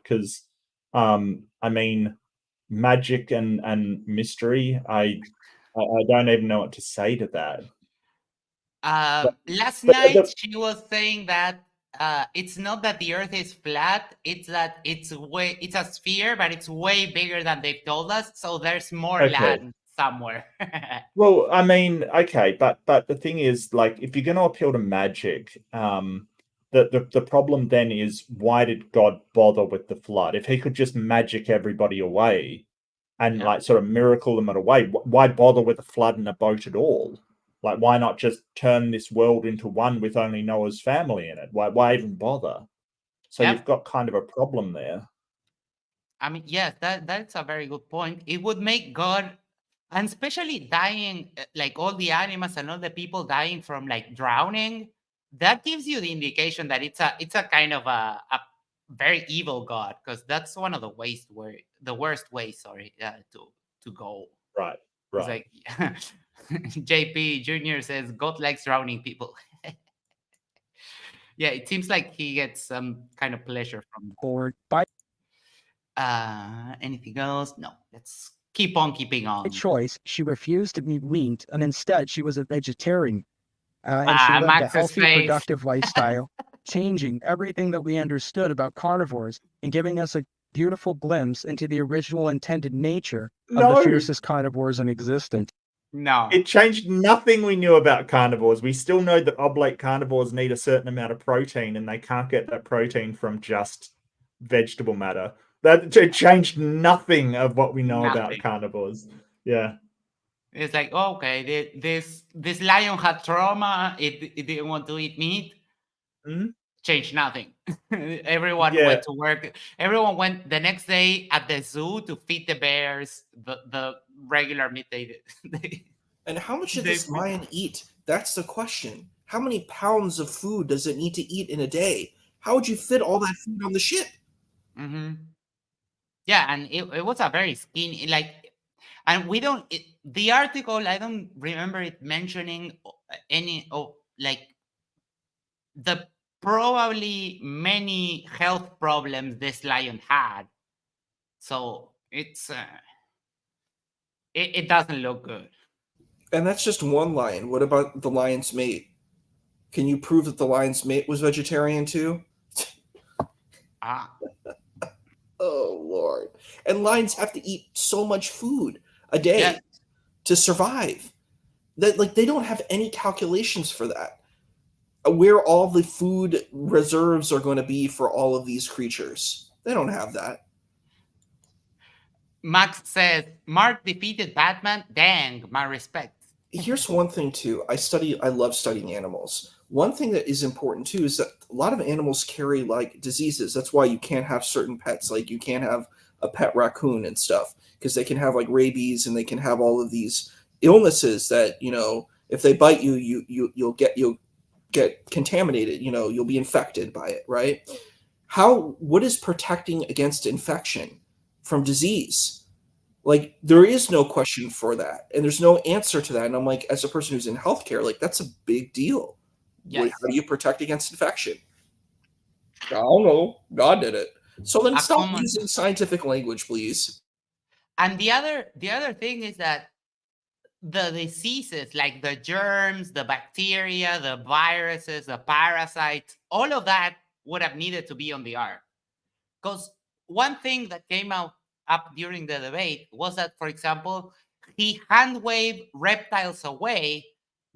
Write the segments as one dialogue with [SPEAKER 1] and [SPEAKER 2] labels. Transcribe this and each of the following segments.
[SPEAKER 1] Because, I mean, magic and mystery, I don't even know what to say to that. But
[SPEAKER 2] Last
[SPEAKER 1] but
[SPEAKER 2] night
[SPEAKER 1] the
[SPEAKER 2] she was saying that it's not that the Earth is flat; it's that it's a sphere, but it's way bigger than they've told us. So there's more
[SPEAKER 1] okay.
[SPEAKER 2] land somewhere.
[SPEAKER 1] Well, I mean, okay, but the thing is, like, if you're gonna appeal to magic, the problem then is why did God bother with the flood? If he could just magic everybody away and
[SPEAKER 2] Yeah.
[SPEAKER 1] like sort of miracle them away, why bother with a flood and a boat at all? Like, why not just turn this world into one with only Noah's family in it? Why even bother? So you've
[SPEAKER 2] Yep.
[SPEAKER 1] got kind of a problem there.
[SPEAKER 2] I mean, yes, that's a very good point. It would make God, and especially dying, like all the animals and all the people dying from like drowning, that gives you the indication that it's a kind of a very evil God, because that's one of the worst ways, sorry, to go.
[SPEAKER 1] Right,
[SPEAKER 2] It's
[SPEAKER 1] right.
[SPEAKER 2] like JP Junior says God likes drowning people. Yeah, it seems like he gets some kind of pleasure from that.
[SPEAKER 3] Bored by
[SPEAKER 2] Anything else? No. Let's keep on keeping on.
[SPEAKER 3] choice, she refused to be weaned, and instead she was a vegetarian. And she lived a
[SPEAKER 2] Max's
[SPEAKER 3] healthy,
[SPEAKER 2] face.
[SPEAKER 3] productive lifestyle, changing everything that we understood about carnivores and giving us a beautiful glimpse into the original intended nature of the
[SPEAKER 1] No,
[SPEAKER 3] fiercest carnivores in existence.
[SPEAKER 2] No.
[SPEAKER 1] it changed nothing we knew about carnivores. We still know that oblate carnivores need a certain amount of protein, and they can't get that protein from just vegetable matter. That it changed nothing of what we know about
[SPEAKER 2] Nothing.
[SPEAKER 1] carnivores. Yeah.
[SPEAKER 2] It's like, okay, this lion had trauma. It didn't want to eat meat.
[SPEAKER 1] Mhm.
[SPEAKER 2] Changed nothing. Everyone
[SPEAKER 1] Yeah.
[SPEAKER 2] went to work. Everyone went the next day at the zoo to feed the bears the regular meat they did.
[SPEAKER 4] And how much did
[SPEAKER 2] they
[SPEAKER 4] this lion eat? That's the question. How many pounds of food does it need to eat in a day? How would you fit all that food on the ship?
[SPEAKER 2] hmm Yeah, and it was a very skinny, like, and we don't, the article, I don't remember it mentioning any, like, the probably many health problems this lion had. So it doesn't look good.
[SPEAKER 4] And that's just one lion. What about the lion's mate? Can you prove that the lion's mate was vegetarian too?
[SPEAKER 2] Ah,
[SPEAKER 4] Oh Lord. And lions have to eat so much food a
[SPEAKER 2] yeah.
[SPEAKER 4] day to survive. That like they don't have any calculations for that. Where all the food reserves are going to be for all of these creatures. They don't have that.
[SPEAKER 2] Max says, Mark defeated Batman. Dang, my respect.
[SPEAKER 4] Here's one thing too. I love studying animals. One thing that is important too is that a lot of animals carry like diseases. That's why you can't have certain pets. Like you can't have a pet raccoon and stuff because they can have like rabies and they can have all of these illnesses that, if they bite you, you'll get contaminated, you'll be infected by it, right? What is protecting against infection from disease? Like there is no question for that and there's no answer to that, and I'm like, as a person who's in healthcare, like that's a big deal.
[SPEAKER 2] Yes.
[SPEAKER 4] How do you protect against infection? I don't know, God did it. So then
[SPEAKER 2] A
[SPEAKER 4] stop
[SPEAKER 2] common.
[SPEAKER 4] using scientific language, please.
[SPEAKER 2] And the other thing is that the diseases, like the germs, the bacteria, the viruses, the parasites, all of that would have needed to be on the ark. Because one thing that came out up during the debate was that, for example, he hand waved reptiles away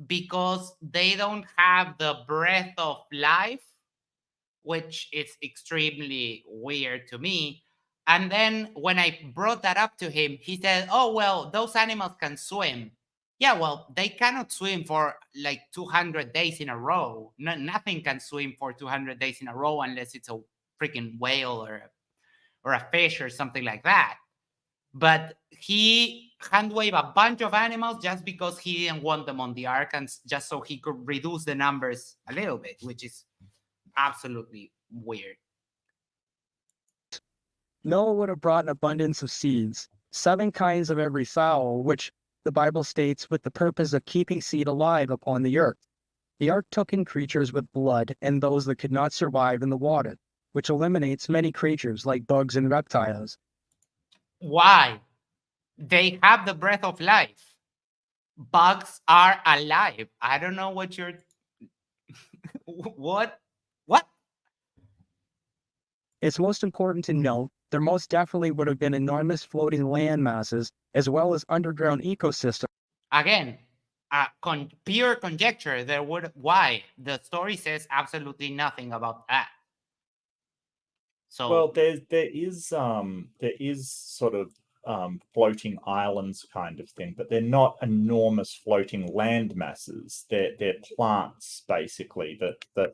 [SPEAKER 2] because they don't have the breath of life, which is extremely weird to me. And then when I brought that up to him, he said, "Oh, well, those animals can swim." Yeah, well, they cannot swim for like 200 days in a row. No, nothing can swim for 200 days in a row unless it's a freaking whale or a fish or something like that. But he hand waved a bunch of animals just because he didn't want them on the ark and just so he could reduce the numbers a little bit, which is absolutely weird.
[SPEAKER 3] Noah would have brought an abundance of seeds, 7 kinds of every fowl, which the Bible states with the purpose of keeping seed alive upon the earth. The ark took in creatures with blood and those that could not survive in the water. which eliminates many creatures like bugs and reptiles.
[SPEAKER 2] Why? They have the breath of life. Bugs are alive. I don't know what you're. What? What?
[SPEAKER 3] It's most important to note there most definitely would have been enormous floating land masses as well as underground ecosystems.
[SPEAKER 2] Again, pure conjecture. There would. Why? The story says absolutely nothing about that. So
[SPEAKER 1] Well, there is sort of floating islands kind of thing, but they're not enormous floating land masses. They're plants basically that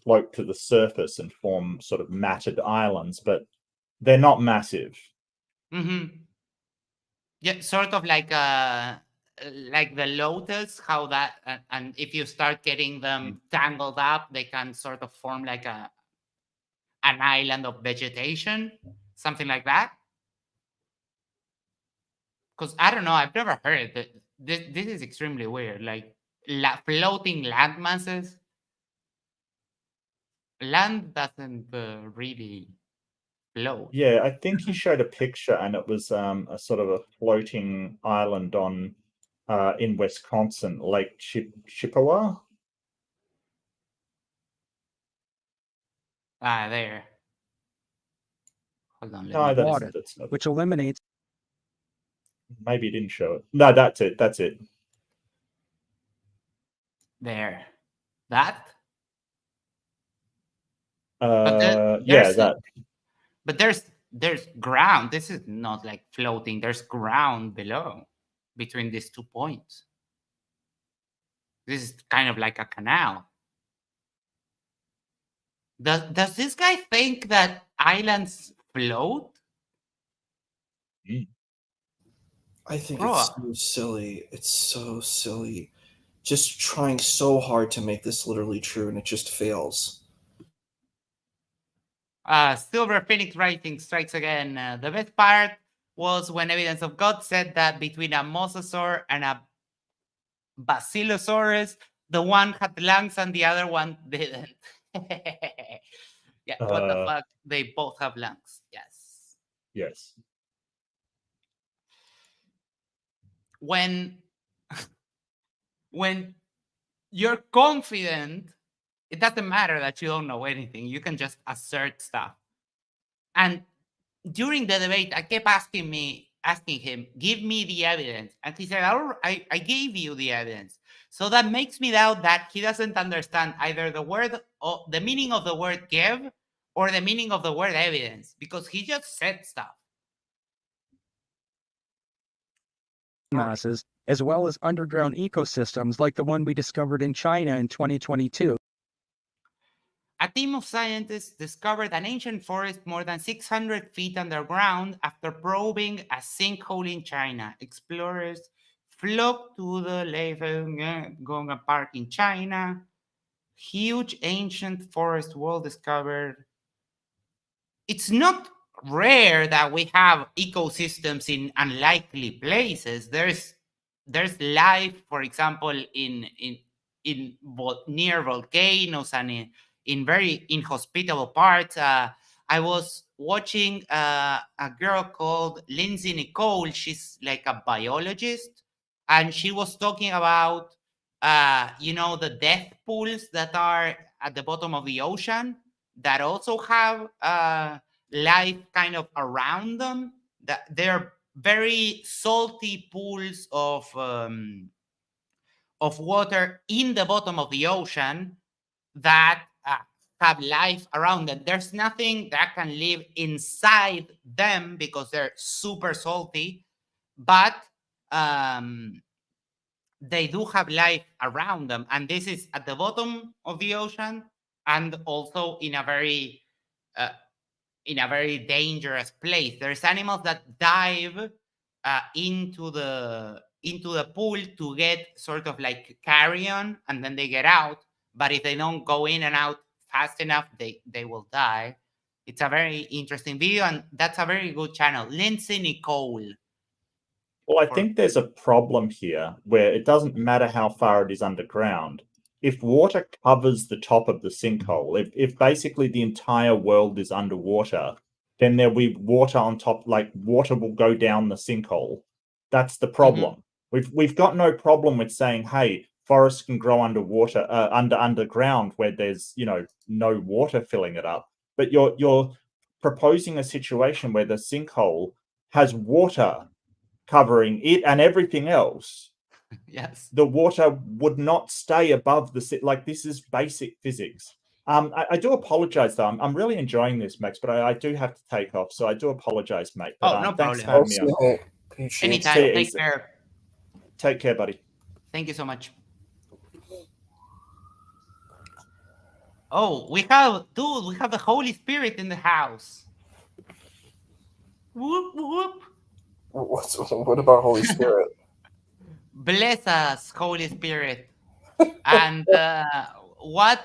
[SPEAKER 1] float to the surface and form sort of matted islands, but they're not massive.
[SPEAKER 2] yeah, sort of like the lotus, how that and if you start getting them tangled up, they can sort of form like an island of vegetation, something like that. Because I don't know, I've never heard that. This is extremely weird. Like floating land masses. Land doesn't really float.
[SPEAKER 1] Yeah, I think he showed a picture, and it was a sort of a floating island on in Wisconsin, Lake Chippewa.
[SPEAKER 2] There. Hold on.
[SPEAKER 1] No,
[SPEAKER 3] Water,
[SPEAKER 1] that's not.
[SPEAKER 3] which eliminates
[SPEAKER 1] Maybe he didn't show it. No, that's it. That's it.
[SPEAKER 2] There. That?
[SPEAKER 1] Yeah, that.
[SPEAKER 2] But there's ground. This is not like floating. There's ground below between these 2 points. This is kind of like a canal. Does this guy think that islands float?
[SPEAKER 4] I think
[SPEAKER 2] Bro.
[SPEAKER 4] it's so silly. It's so silly. Just trying so hard to make this literally true, and it just fails.
[SPEAKER 2] Silver Phoenix Writing strikes again. The best part was when Evidence of God said that between a mosasaur and a basilosaurus, the one had lungs and the other one didn't. Yeah, what the fuck? They both have lungs. Yes.
[SPEAKER 1] Yes.
[SPEAKER 2] When you're confident, it doesn't matter that you don't know anything. You can just assert stuff. And during the debate, I kept asking him, give me the evidence. And he said, I gave you the evidence. So that makes me doubt that he doesn't understand either the word or the meaning of the word give or the meaning of the word evidence, because he just said stuff.
[SPEAKER 3] masses as well as underground ecosystems like the one we discovered in China in 2022.
[SPEAKER 2] A team of scientists discovered an ancient forest more than 600 feet underground after probing a sinkhole in China. Explorers flocked to the Leifengonga Park in China. Huge ancient forest well discovered. It's not rare that we have ecosystems in unlikely places. There's life, for example, near volcanoes and in very inhospitable parts. I was watching a girl called Lindsay Nicole. She's like a biologist, and she was talking about the death pools that are at the bottom of the ocean that also have life kind of around them. That they're very salty pools of water in the bottom of the ocean that have life around them. There's nothing that can live inside them because they're super salty, but they do have life around them. And this is at the bottom of the ocean and also in a very dangerous place. There's animals that dive into the pool to get sort of like carrion, and then they get out. But if they don't go in and out fast enough, they will die. It's a very interesting video, and that's a very good channel. Lindsay Nicole.
[SPEAKER 1] Well, I think there's a problem here where it doesn't matter how far it is underground. if water covers the top of the sinkhole, if basically the entire world is underwater, then there'll be water on top, like water will go down the sinkhole. That's the problem. We've got no problem with saying, hey, forests can grow underwater, underground where there's no water filling it up. But you're proposing a situation where the sinkhole has water covering it and everything else.
[SPEAKER 2] Yes.
[SPEAKER 1] The water would not stay above like this is basic physics. I do apologize though. I'm really enjoying this, Max, but I do have to take off, so I do apologize, mate. But,
[SPEAKER 2] no
[SPEAKER 1] thanks
[SPEAKER 2] problem.
[SPEAKER 1] for having me on.
[SPEAKER 2] Anytime.
[SPEAKER 1] See you,
[SPEAKER 2] Take
[SPEAKER 1] easy.
[SPEAKER 2] care.
[SPEAKER 1] Take care, buddy.
[SPEAKER 2] Thank you so much. Oh, we have the Holy Spirit in the house. Whoop whoop.
[SPEAKER 4] What about Holy Spirit?
[SPEAKER 2] Bless us, Holy Spirit. And what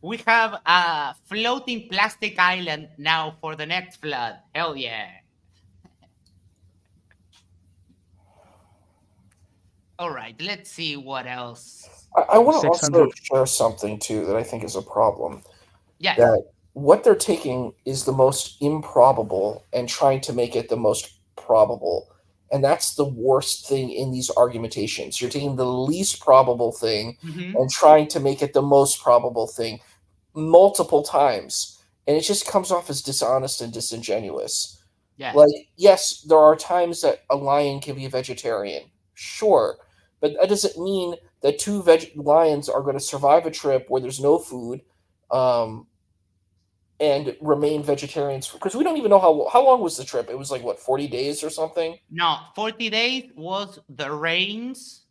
[SPEAKER 2] we have a floating plastic island now for the next flood. Hell yeah. All right, let's see what else.
[SPEAKER 4] I want to
[SPEAKER 3] 600.
[SPEAKER 4] also share something too that I think is a problem.
[SPEAKER 2] Yes.
[SPEAKER 4] That what they're taking is the most improbable and trying to make it the most probable. And that's the worst thing in these argumentations. You're taking the least probable thing and trying to make it the most probable thing multiple times. And it just comes off as dishonest and disingenuous.
[SPEAKER 2] Yes.
[SPEAKER 4] Like, yes, there are times that a lion can be a vegetarian. Sure. But that doesn't mean that two lions are going to survive a trip where there's no food and remain vegetarians. Because we don't even know how long was the trip. It was like, what, 40 days or something?
[SPEAKER 2] No, 40 days was the rains.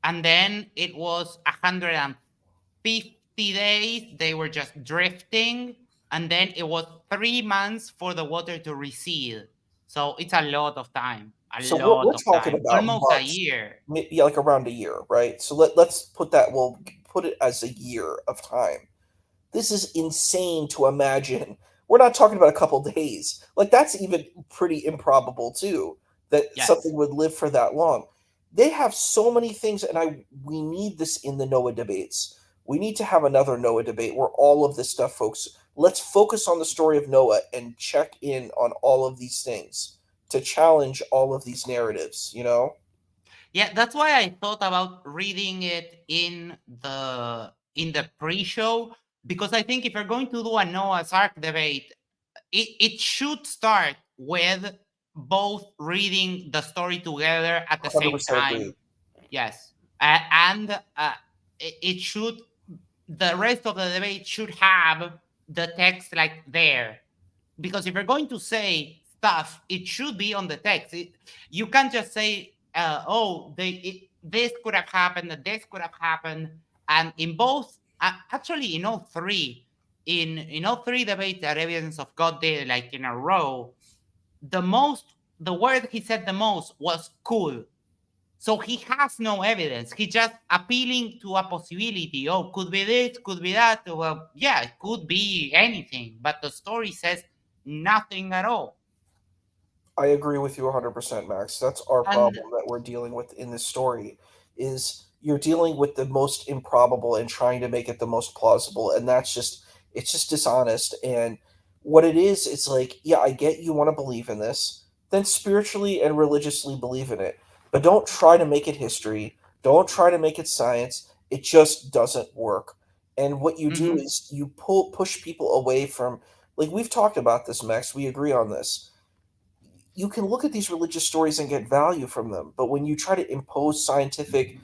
[SPEAKER 2] And then it was 150 days. They were just drifting. And then it was 3 months for the water to recede. So it's a lot of time.
[SPEAKER 4] So we're talking
[SPEAKER 2] time.
[SPEAKER 4] about
[SPEAKER 2] Almost
[SPEAKER 4] months.
[SPEAKER 2] a year.
[SPEAKER 4] Yeah, like around a year, right? So let's put that. We'll put it as a year of time. This is insane to imagine. We're not talking about a couple days. Like that's even pretty improbable too. That something would live for that long. They have so many things, and we need this in the Noah debates. We need to have another Noah debate where all of this stuff, folks. Let's focus on the story of Noah and check in on all of these things to challenge all of these narratives,
[SPEAKER 2] Yeah, that's why I thought about reading it in the pre-show, because I think if you're going to do a Noah's Ark debate, it should start with both reading the story together at the same time.
[SPEAKER 4] Agree.
[SPEAKER 2] Yes. And it should, the rest of the debate should have the text like there. Because if you're going to say stuff, it should be on the text. You can't just say, this could have happened, this could have happened. And in both, actually in all three, in all three debates that Evidence of God did like in a row, the word he said the most was cool. So he has no evidence. He's just appealing to a possibility. Oh, could be this, could be that. Well, yeah, it could be anything. But the story says nothing at all.
[SPEAKER 4] I agree with you 100%, Max. That's our problem that we're dealing with in this story, is you're dealing with the most improbable and trying to make it the most plausible, and it's just dishonest. And what it is, it's like, yeah, I get you want to believe in this, then spiritually and religiously believe in it, but don't try to make it history. Don't try to make it science. It just doesn't work. And what you do is you push people away from, like we've talked about this, Max. We agree on this. You can look at these religious stories and get value from them, but when you try to impose scientific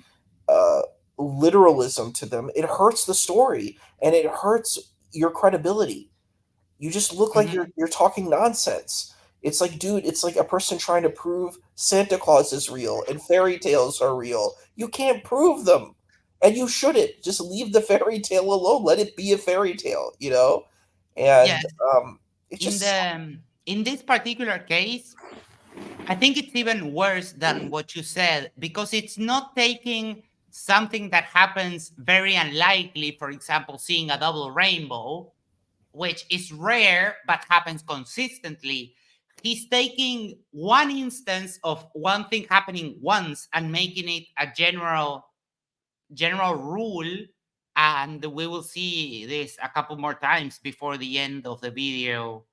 [SPEAKER 4] literalism to them, it hurts the story and it hurts your credibility. You just look like you're talking nonsense. It's like, dude, it's like a person trying to prove Santa Claus is real and fairy tales are real. You can't prove them, and you shouldn't. Just leave the fairy tale alone. Let it be a fairy tale, And it just
[SPEAKER 2] in this particular case, I think it's even worse than what you said, because it's not taking something that happens very unlikely, for example, seeing a double rainbow, which is rare but happens consistently. He's taking one instance of one thing happening once and making it a general rule And we will see this a couple more times before the end of the video,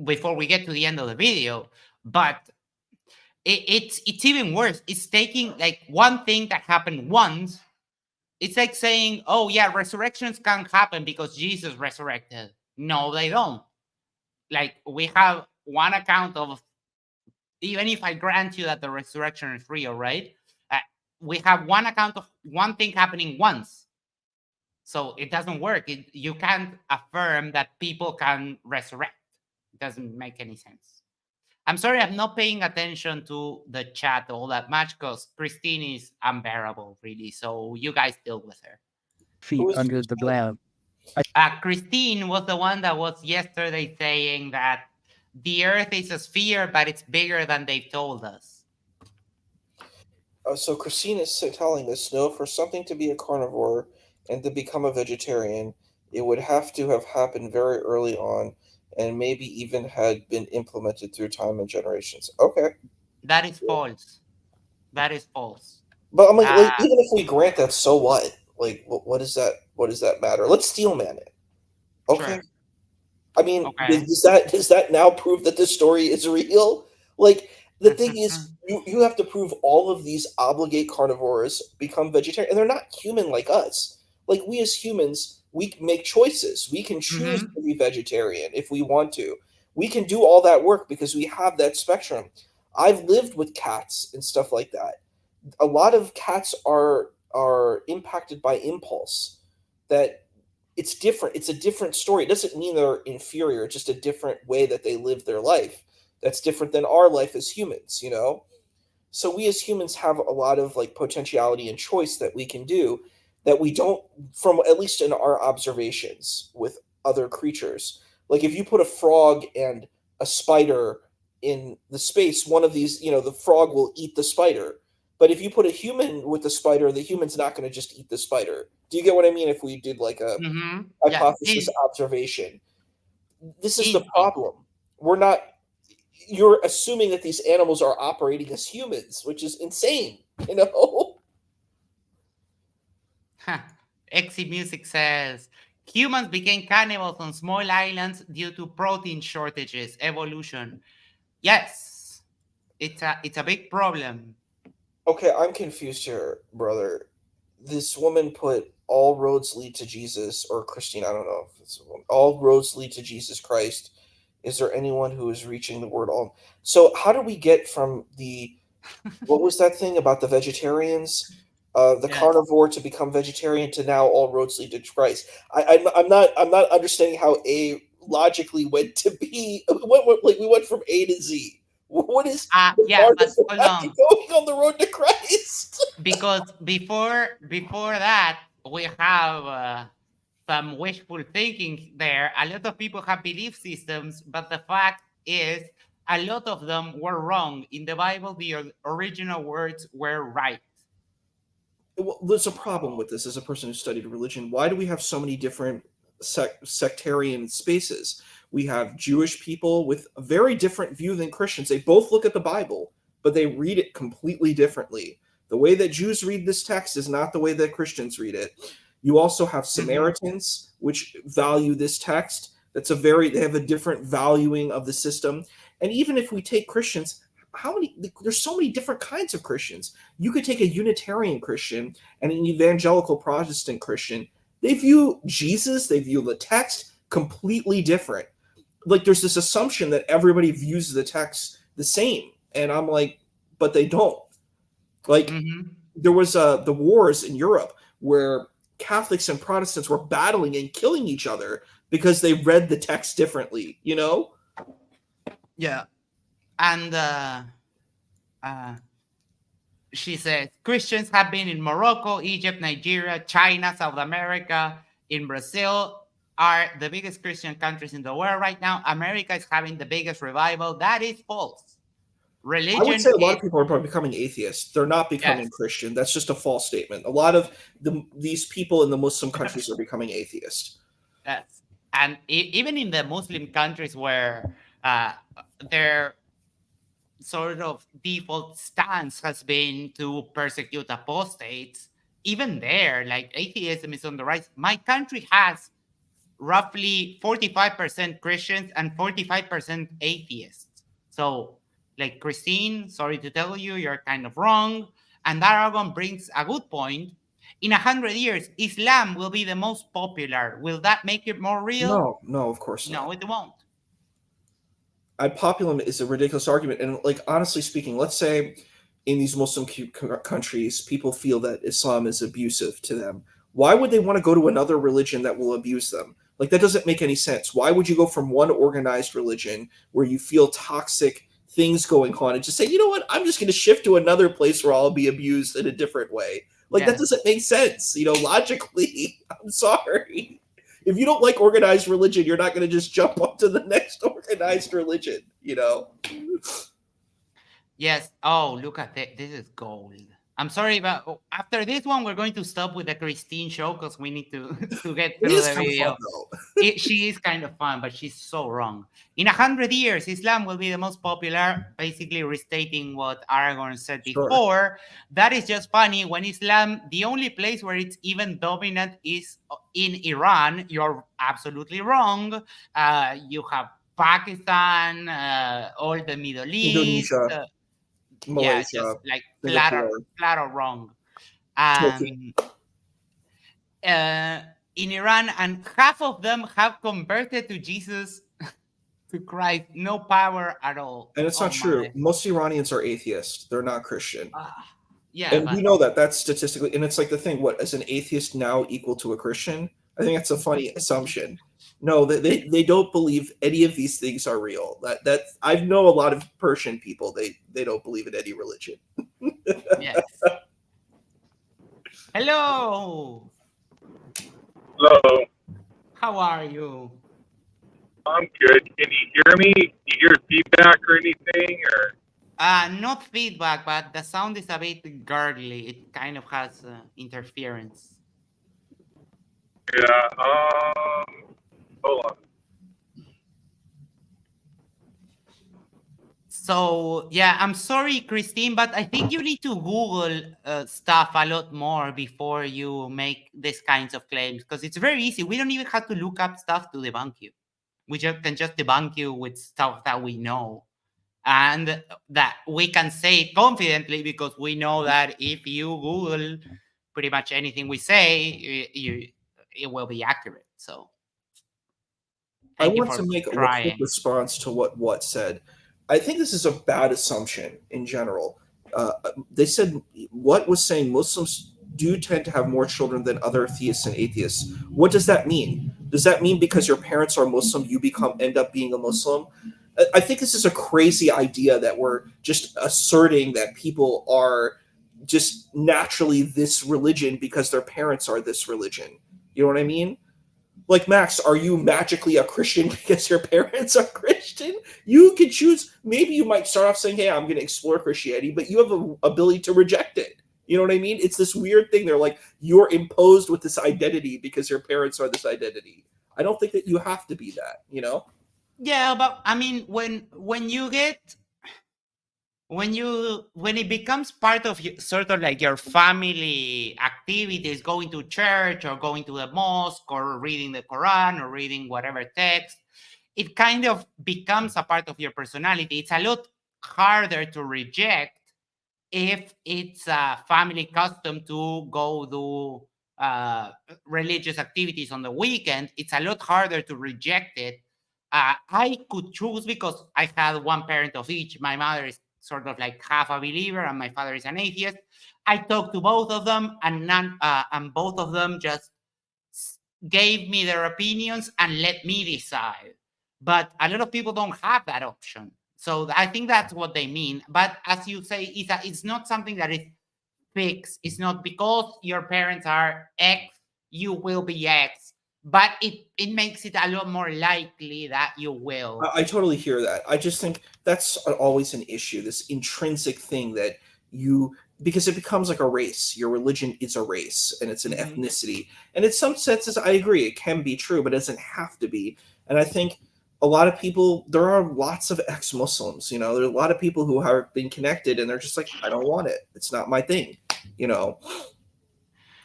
[SPEAKER 2] before we get to the end of the video. But it's even worse. It's taking like one thing that happened once. It's like saying, oh yeah, resurrections can happen because Jesus resurrected. No, they don't. Like, we have one account of, even if I grant you that the resurrection is real, right? We have one account of one thing happening once. So it doesn't work. You can't affirm that people can resurrect. It doesn't make any sense. I'm sorry, I'm not paying attention to the chat all that much because Christine is unbearable, really. So you guys deal with her.
[SPEAKER 3] Feet
[SPEAKER 4] Who's
[SPEAKER 3] under the blab.
[SPEAKER 2] Christine was the one that was yesterday saying that the Earth is a sphere, but it's bigger than they've told us.
[SPEAKER 4] So Christine is telling us, no, for something to be a carnivore and to become a vegetarian, it would have to have happened very early on, and maybe even had been implemented through time and generations. Okay.
[SPEAKER 2] That is false. That is false.
[SPEAKER 4] But I'm like, even if we grant that, so what? Like, what does that matter? Let's steelman it. Okay.
[SPEAKER 2] Sure.
[SPEAKER 4] I mean,
[SPEAKER 2] Okay.
[SPEAKER 4] does that now prove that this story is real? Like, the thing is, you have to prove all of these obligate carnivores become vegetarian, and they're not human like us. Like, we as humans, we make choices. We can choose to be vegetarian if we want to. We can do all that work because we have that spectrum. I've lived with cats and stuff like that. A lot of cats are impacted by impulse. That it's different. It's a different story. It doesn't mean they're inferior. It's just a different way that they live their life. That's different than our life as humans, So we as humans have a lot of like potentiality and choice that we can do that we don't, from at least in our observations with other creatures. Like, if you put a frog and a spider in the space, one of these, the frog will eat the spider. But if you put a human with the spider, the human's not going to just eat the spider. Do you get what I mean? If we did like a hypothesis observation, this is the problem. You're assuming that these animals are operating as humans, which is insane,
[SPEAKER 2] Exit Music says, humans became cannibals on small islands due to protein shortages, evolution. Yes, it's a big problem.
[SPEAKER 4] Okay, I'm confused here, brother. This woman put all roads lead to Jesus, or Christine, I don't know if it's a woman. All roads lead to Jesus Christ. Is there anyone who is reaching the word all? So how do we get from what was that thing about the vegetarians, carnivore to become vegetarian to now all roads lead to Christ? I'm not understanding how A logically went to B. We went from A to Z. What is
[SPEAKER 2] but hold on.
[SPEAKER 4] going on the road to Christ?
[SPEAKER 2] Because before that, we have some wishful thinking there. A lot of people have belief systems, but the fact is, a lot of them were wrong. In the Bible, the original words were right.
[SPEAKER 4] Well, there's a problem with this as a person who studied religion. Why do we have so many different sectarian spaces? We have Jewish people with a very different view than Christians. They both look at the Bible, but they read it completely differently. The way that Jews read this text is not the way that Christians read it. You also have Samaritans, which value this text. They have a different valuing of the system. And even if we take Christians, there's so many different kinds of Christians. You could take a Unitarian Christian and an evangelical Protestant Christian. They view Jesus, they view the text completely different. Like, there's this assumption that everybody views the text the same. And I'm like, but they don't. Like, there was the wars in Europe where Catholics and Protestants were battling and killing each other because they read the text differently,
[SPEAKER 2] Yeah. And she says, Christians have been in Morocco, Egypt, Nigeria, China, South America, in Brazil, are the biggest Christian countries in the world right now. America is having the biggest revival. That is false. Religion.
[SPEAKER 4] I would say a lot of people are becoming atheists. They're not becoming Christian. That's just a false statement. A lot of these people in the Muslim countries are becoming atheists.
[SPEAKER 2] Yes. And even in the Muslim countries where their sort of default stance has been to persecute apostates, even there, like atheism is on the rise. My country has roughly 45% Christians and 45% atheists. So, like Christine, sorry to tell you, you're kind of wrong. And Aragon brings a good point. In 100 years, Islam will be the most popular. Will that make it more real?
[SPEAKER 4] No, of course not.
[SPEAKER 2] No, it won't.
[SPEAKER 4] Populism is a ridiculous argument, and like honestly speaking, let's say in these Muslim countries, people feel that Islam is abusive to them. Why would they want to go to another religion that will abuse them? Like that doesn't make any sense. Why would you go from one organized religion where you feel toxic things going on and just say, you know what, I'm just going to shift to another place where I'll be abused in a different way? Like that doesn't make sense, logically. I'm sorry. If you don't like organized religion, you're not going to just jump up to the next organized religion,
[SPEAKER 2] Yes. Oh, look at that. This is gold. I'm sorry, but after this one, we're going to stop with the Christine show because we need to get through the video. She is kind of fun, but she's so wrong. In 100 years, Islam will be the most popular, basically restating what Aragon said before. That is just funny. When Islam, the only place where it's even dominant is in Iran. You're absolutely wrong. You have Pakistan, all the Middle East.
[SPEAKER 4] Indonesia. Malaysia,
[SPEAKER 2] just like flat or wrong. In Iran, and half of them have converted to Jesus, to Christ. No power at all.
[SPEAKER 4] And it's not true. Most Iranians are atheists. They're not Christian.
[SPEAKER 2] And
[SPEAKER 4] we know that. That's statistically. And it's like the thing, what, is an atheist now equal to a Christian? I think that's a funny assumption. No, they don't believe any of these things are real. That I know a lot of Persian people. They don't believe in any religion.
[SPEAKER 2] Yes. Hello.
[SPEAKER 5] Hello.
[SPEAKER 2] How are you?
[SPEAKER 5] I'm good. Can you hear me? Do you hear feedback or anything? Or
[SPEAKER 2] not feedback, but the sound is a bit gurgly. It kind of has interference.
[SPEAKER 5] Yeah. Hold on.
[SPEAKER 2] So, yeah, I'm sorry, Christine, but I think you need to Google stuff a lot more before you make these kinds of claims, because it's very easy. We don't even have to look up stuff to debunk you. We can just debunk you with stuff that we know. And that we can say it confidently because we know that if you Google pretty much anything we say, it will be accurate. So
[SPEAKER 4] I want to make a quick response to what said. I think this is a bad assumption in general. They said what was saying Muslims do tend to have more children than other theists and atheists. What does that mean? Does that mean because your parents are Muslim, you end up being a Muslim? I think this is a crazy idea that we're just asserting that people are just naturally this religion because their parents are this religion. You know what I mean? Like, Max, are you magically a Christian because your parents are Christian? You can choose. Maybe you might start off saying, hey, I'm going to explore Christianity, but you have the ability to reject it. You know what I mean? It's this weird thing. They're like, you're imposed with this identity because your parents are this identity. I don't think that you have to be that,
[SPEAKER 2] Yeah, but I mean, when it becomes part of sort of like your family activities, going to church or going to the mosque or reading the Quran or reading whatever text, it kind of becomes a part of your personality. It's a lot harder to reject if it's a family custom to go do religious activities on the weekend. It's a lot harder to reject it. I could choose because I had one parent of each. My mother is sort of like half a believer and my father is an atheist. I talked to both of them and both of them just gave me their opinions and let me decide. But a lot of people don't have that option. So I think that's what they mean. But as you say, it's not something that is fixed. It's not because your parents are X, you will be X. But it makes it a lot more likely that you will.
[SPEAKER 4] I totally hear that. I just think that's always an issue, this intrinsic thing that because it becomes like a race. Your religion is a race and it's an ethnicity. And in some senses, I agree, it can be true, but it doesn't have to be. And I think a lot of people, there are lots of ex-Muslims, there are a lot of people who have been connected and they're just like, I don't want it. It's not my thing,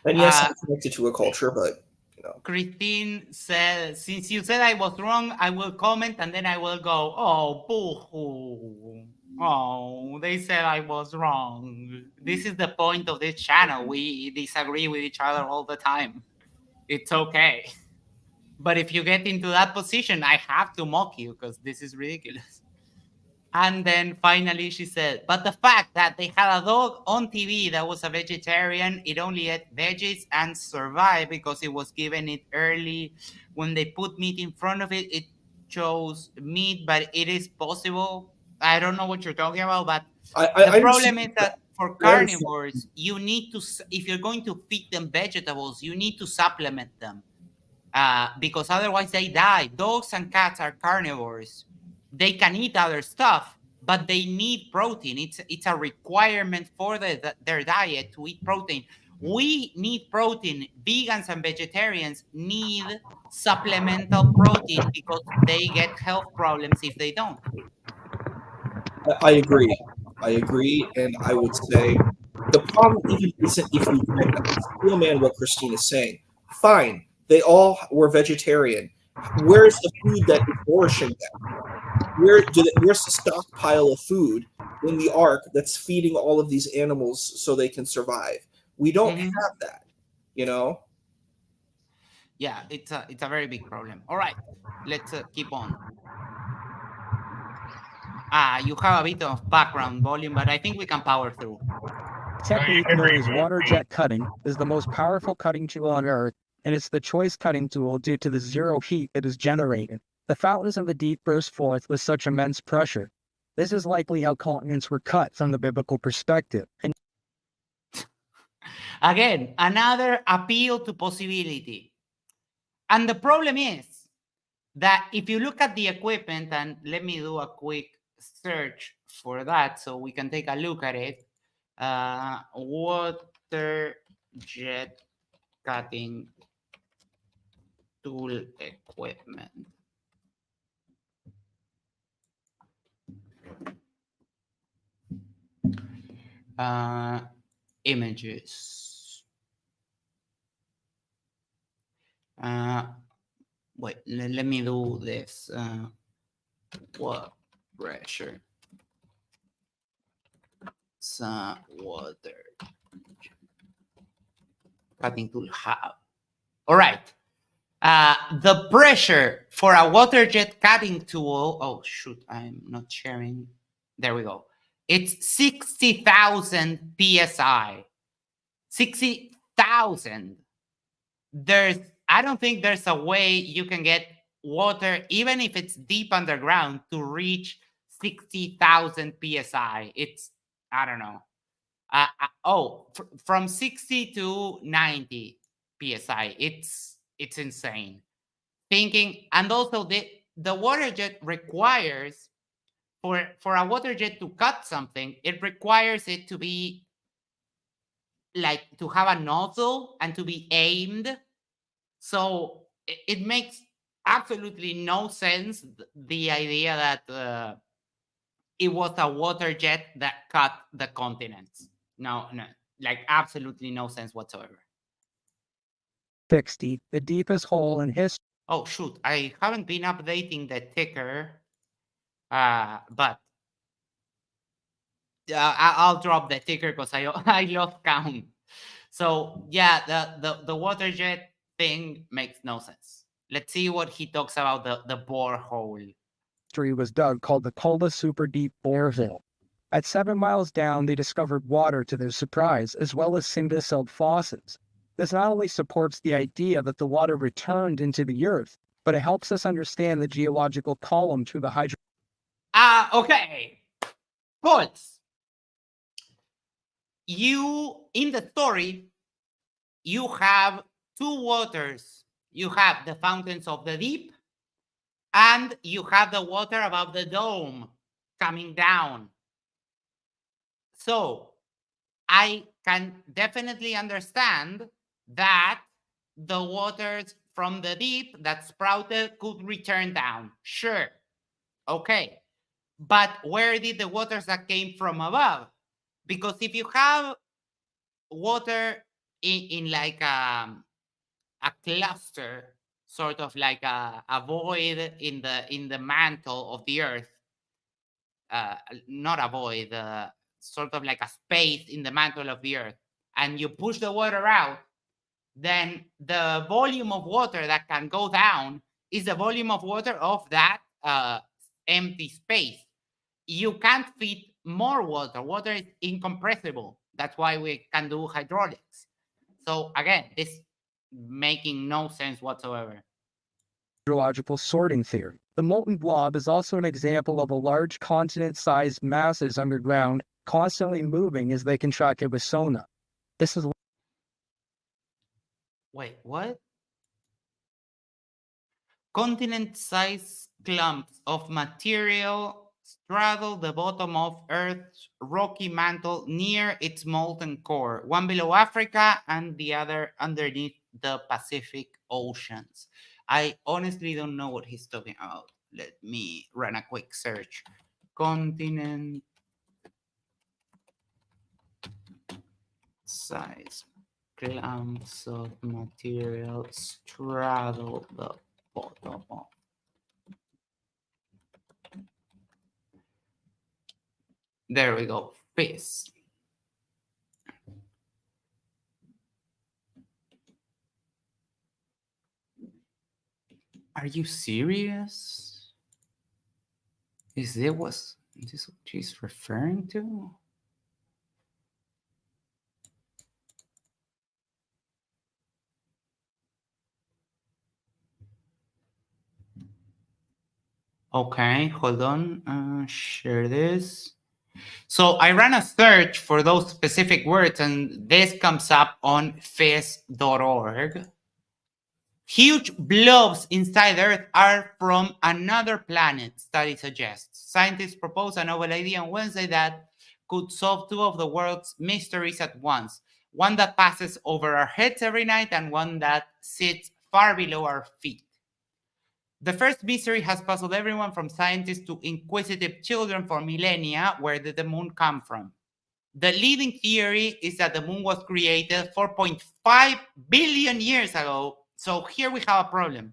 [SPEAKER 4] And yes, I'm connected to a culture, but
[SPEAKER 2] Christine said, since you said I was wrong, I will comment and then I will go, oh, boo-hoo. Oh, they said I was wrong. This is the point of this channel. We disagree with each other all the time. It's okay. But if you get into that position, I have to mock you because this is ridiculous. And then finally she said, but the fact that they had a dog on TV that was a vegetarian, it only ate veggies and survived because it was given it early. When they put meat in front of it, it chose meat, but it is possible. I don't know what you're talking about, but the problem is that for carnivores, you need to, if you're going to feed them vegetables, you need to supplement them because otherwise they die. Dogs and cats are carnivores. They can eat other stuff, but they need protein. It's a requirement for their diet to eat protein. We need protein. Vegans and vegetarians need supplemental protein because they get health problems if they don't.
[SPEAKER 4] I agree. And I would say the problem even isn't if you steel man what Christine is saying. Fine, they all were vegetarian. Where's the food that is nourishing them? Where's the stockpile of food in the ark that's feeding all of these animals so they can survive? We don't have that,
[SPEAKER 2] Yeah, it's a very big problem. All right, let's keep on. You have a bit of background volume, but I think we can power through.
[SPEAKER 3] Technique known as water jet cutting is the most powerful cutting tool on Earth, and it's the choice cutting tool due to the zero heat it is generated. The fountains of the deep burst forth with such immense pressure. This is likely how continents were cut from the biblical perspective. And
[SPEAKER 2] again, another appeal to possibility. And the problem is that if you look at the equipment, and let me do a quick search for that so we can take a look at it. Water jet cutting tool equipment. Images. Wait, let me do this. What pressure? Water cutting tool have. All right. The pressure for a water jet cutting tool. Oh shoot, I'm not sharing. There we go. It's 60,000 psi. 60,000. I don't think there's a way you can get water, even if it's deep underground, to reach 60,000 psi. It's, I don't know. From 60 to 90 psi. It's insane. And also the water jet requires, for a water jet to cut something, it requires it to be like to have a nozzle and to be aimed. So it makes absolutely no sense, the idea that it was a water jet that cut the continents. No, like absolutely no sense whatsoever.
[SPEAKER 3] 60, the deepest hole in history.
[SPEAKER 2] Oh shoot, I haven't been updating the ticker, but I'll drop the ticker because I lost count. So yeah, the water jet thing makes no sense. Let's see what he talks about the borehole.
[SPEAKER 3] Was dug called the Kola Super Deep Borehole. At 7 miles down, they discovered water to their surprise, as well as single-celled faucets. This not only supports the idea that the water returned into the earth, but it helps us understand the geological column through the hydro.
[SPEAKER 2] Okay. Pulse. In the story, you have two waters. You have the fountains of the deep, and you have the water above the dome coming down. So I can definitely understand that the waters from the deep that sprouted could return down. Sure. Okay. But where did the waters that came from above? Because if you have water in like a cluster, sort of like a void in the mantle of the Earth. Not a void, sort of like a space in the mantle of the Earth, and you push the water out, then the volume of water that can go down is the volume of water of that empty space. You can't fit more water. Water is incompressible. That's why we can do hydraulics. So again, this making no sense whatsoever.
[SPEAKER 3] Hydrological sorting theory. The molten blob is also an example of a large continent-sized masses underground, constantly moving as they contract with sonar. This is
[SPEAKER 2] Wait, what? Continent-sized clumps of material straddle the bottom of Earth's rocky mantle near its molten core, one below Africa and the other underneath the Pacific Oceans. I honestly don't know what he's talking about. Let me run a quick search. Continent size clumps of material straddle the bottom of. There we go. Fish. Are you serious? Is this what she's referring to? Okay, hold on. Share this. So I ran a search for those specific words, and this comes up on phys.org. Huge blobs inside Earth are from another planet, study suggests. Scientists proposed a novel idea on Wednesday that could solve two of the world's mysteries at once. One that passes over our heads every night and one that sits far below our feet. The first mystery has puzzled everyone from scientists to inquisitive children for millennia. Where did the moon come from? The leading theory is that the moon was created 4.5 billion years ago. So here we have a problem.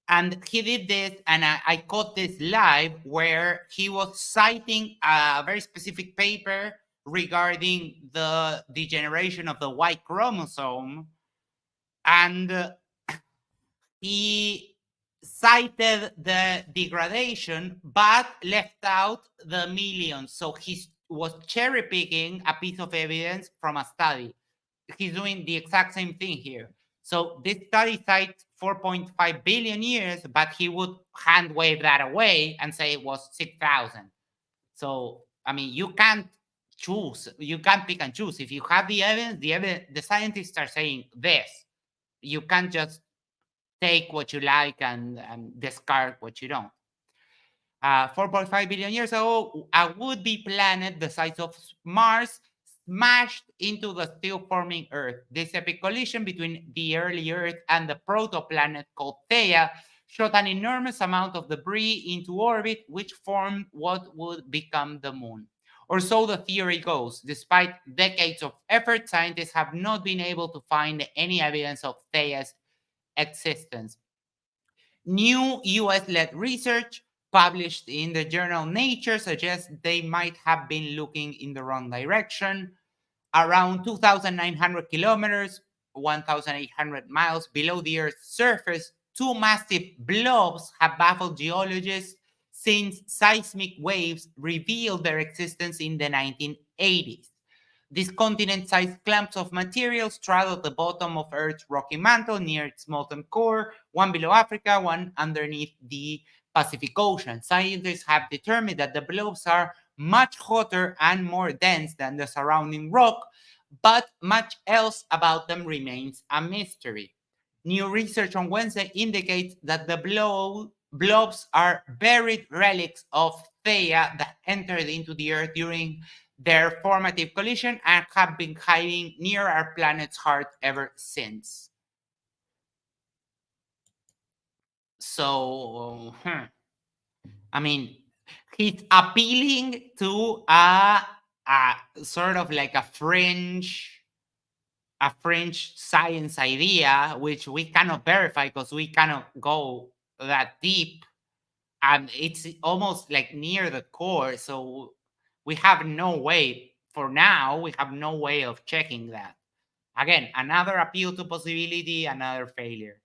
[SPEAKER 2] And he did this, and I caught this live where he was citing a very specific paper regarding the degeneration of the Y chromosome. And he cited the degradation, but left out the millions. So he was cherry picking a piece of evidence from a study. He's doing the exact same thing here. So this study cites 4.5 billion years, but he would hand wave that away and say it was 6,000. So, I mean, you can't choose. You can't pick and choose. If you have the evidence, the scientists are saying this. You can't just take what you like and discard what you don't. 4.5 billion years ago, a would-be planet the size of Mars smashed into the still-forming Earth. This epic collision between the early Earth and the protoplanet called Theia shot an enormous amount of debris into orbit, which formed what would become the moon. Or so the theory goes. Despite decades of effort, scientists have not been able to find any evidence of Theia's existence. New US-led research published in the journal Nature suggests they might have been looking in the wrong direction. Around 2,900 kilometers, 1,800 miles below the Earth's surface, two massive blobs have baffled geologists since seismic waves revealed their existence in the 1980s. These continent-sized clumps of material straddle the bottom of Earth's rocky mantle near its molten core, one below Africa, one underneath the Pacific Ocean. Scientists have determined that the blobs are much hotter and more dense than the surrounding rock, but much else about them remains a mystery. New research on Wednesday indicates that the blobs are buried relics of Theia that entered into the Earth during their formative collision and have been hiding near our planet's heart ever since. So, I mean, he's appealing to a sort of like a fringe a fringe science idea, which we cannot verify because we cannot go that deep, and it's almost like near the core. So we have no way, for now, we have no way of checking that. Again, another appeal to possibility, another failure.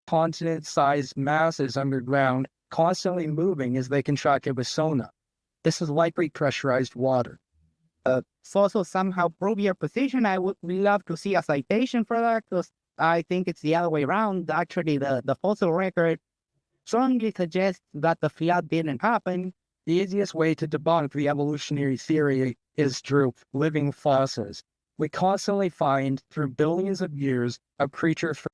[SPEAKER 3] Continent-sized masses underground, constantly moving as they contract it with sonar. This is likely pressurized water.
[SPEAKER 6] Fossil somehow prove your position. I would love to see a citation for that, because I think it's the other way around. Actually, the fossil record strongly suggests that the flood didn't happen.
[SPEAKER 3] The easiest way to debunk the evolutionary theory is through living fossils. We constantly find, through billions of years, of creatures from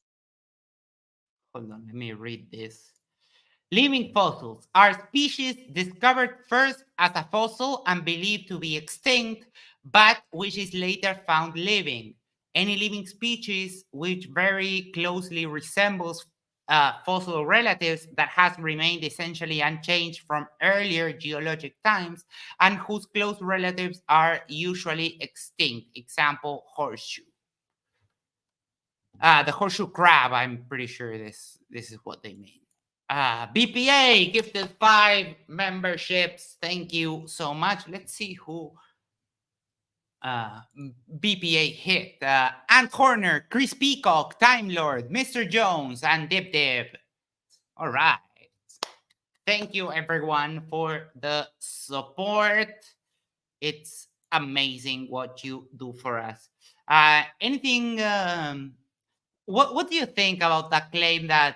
[SPEAKER 2] Hold on, let me read this. Living fossils are species discovered first as a fossil and believed to be extinct, but which is later found living. Any living species which very closely resembles fossil relatives that has remained essentially unchanged from earlier geologic times and whose close relatives are usually extinct. Example, horseshoe. The horseshoe crab, I'm pretty sure this is what they mean. BPA gifted 5 memberships. Thank you so much. Let's see who BPA hit. Ant Corner, Chris Peacock, Time Lord, Mr. Jones, and Dib Dib. All right. Thank you, everyone, for the support. It's amazing what you do for us. Anything... What do you think about the claim that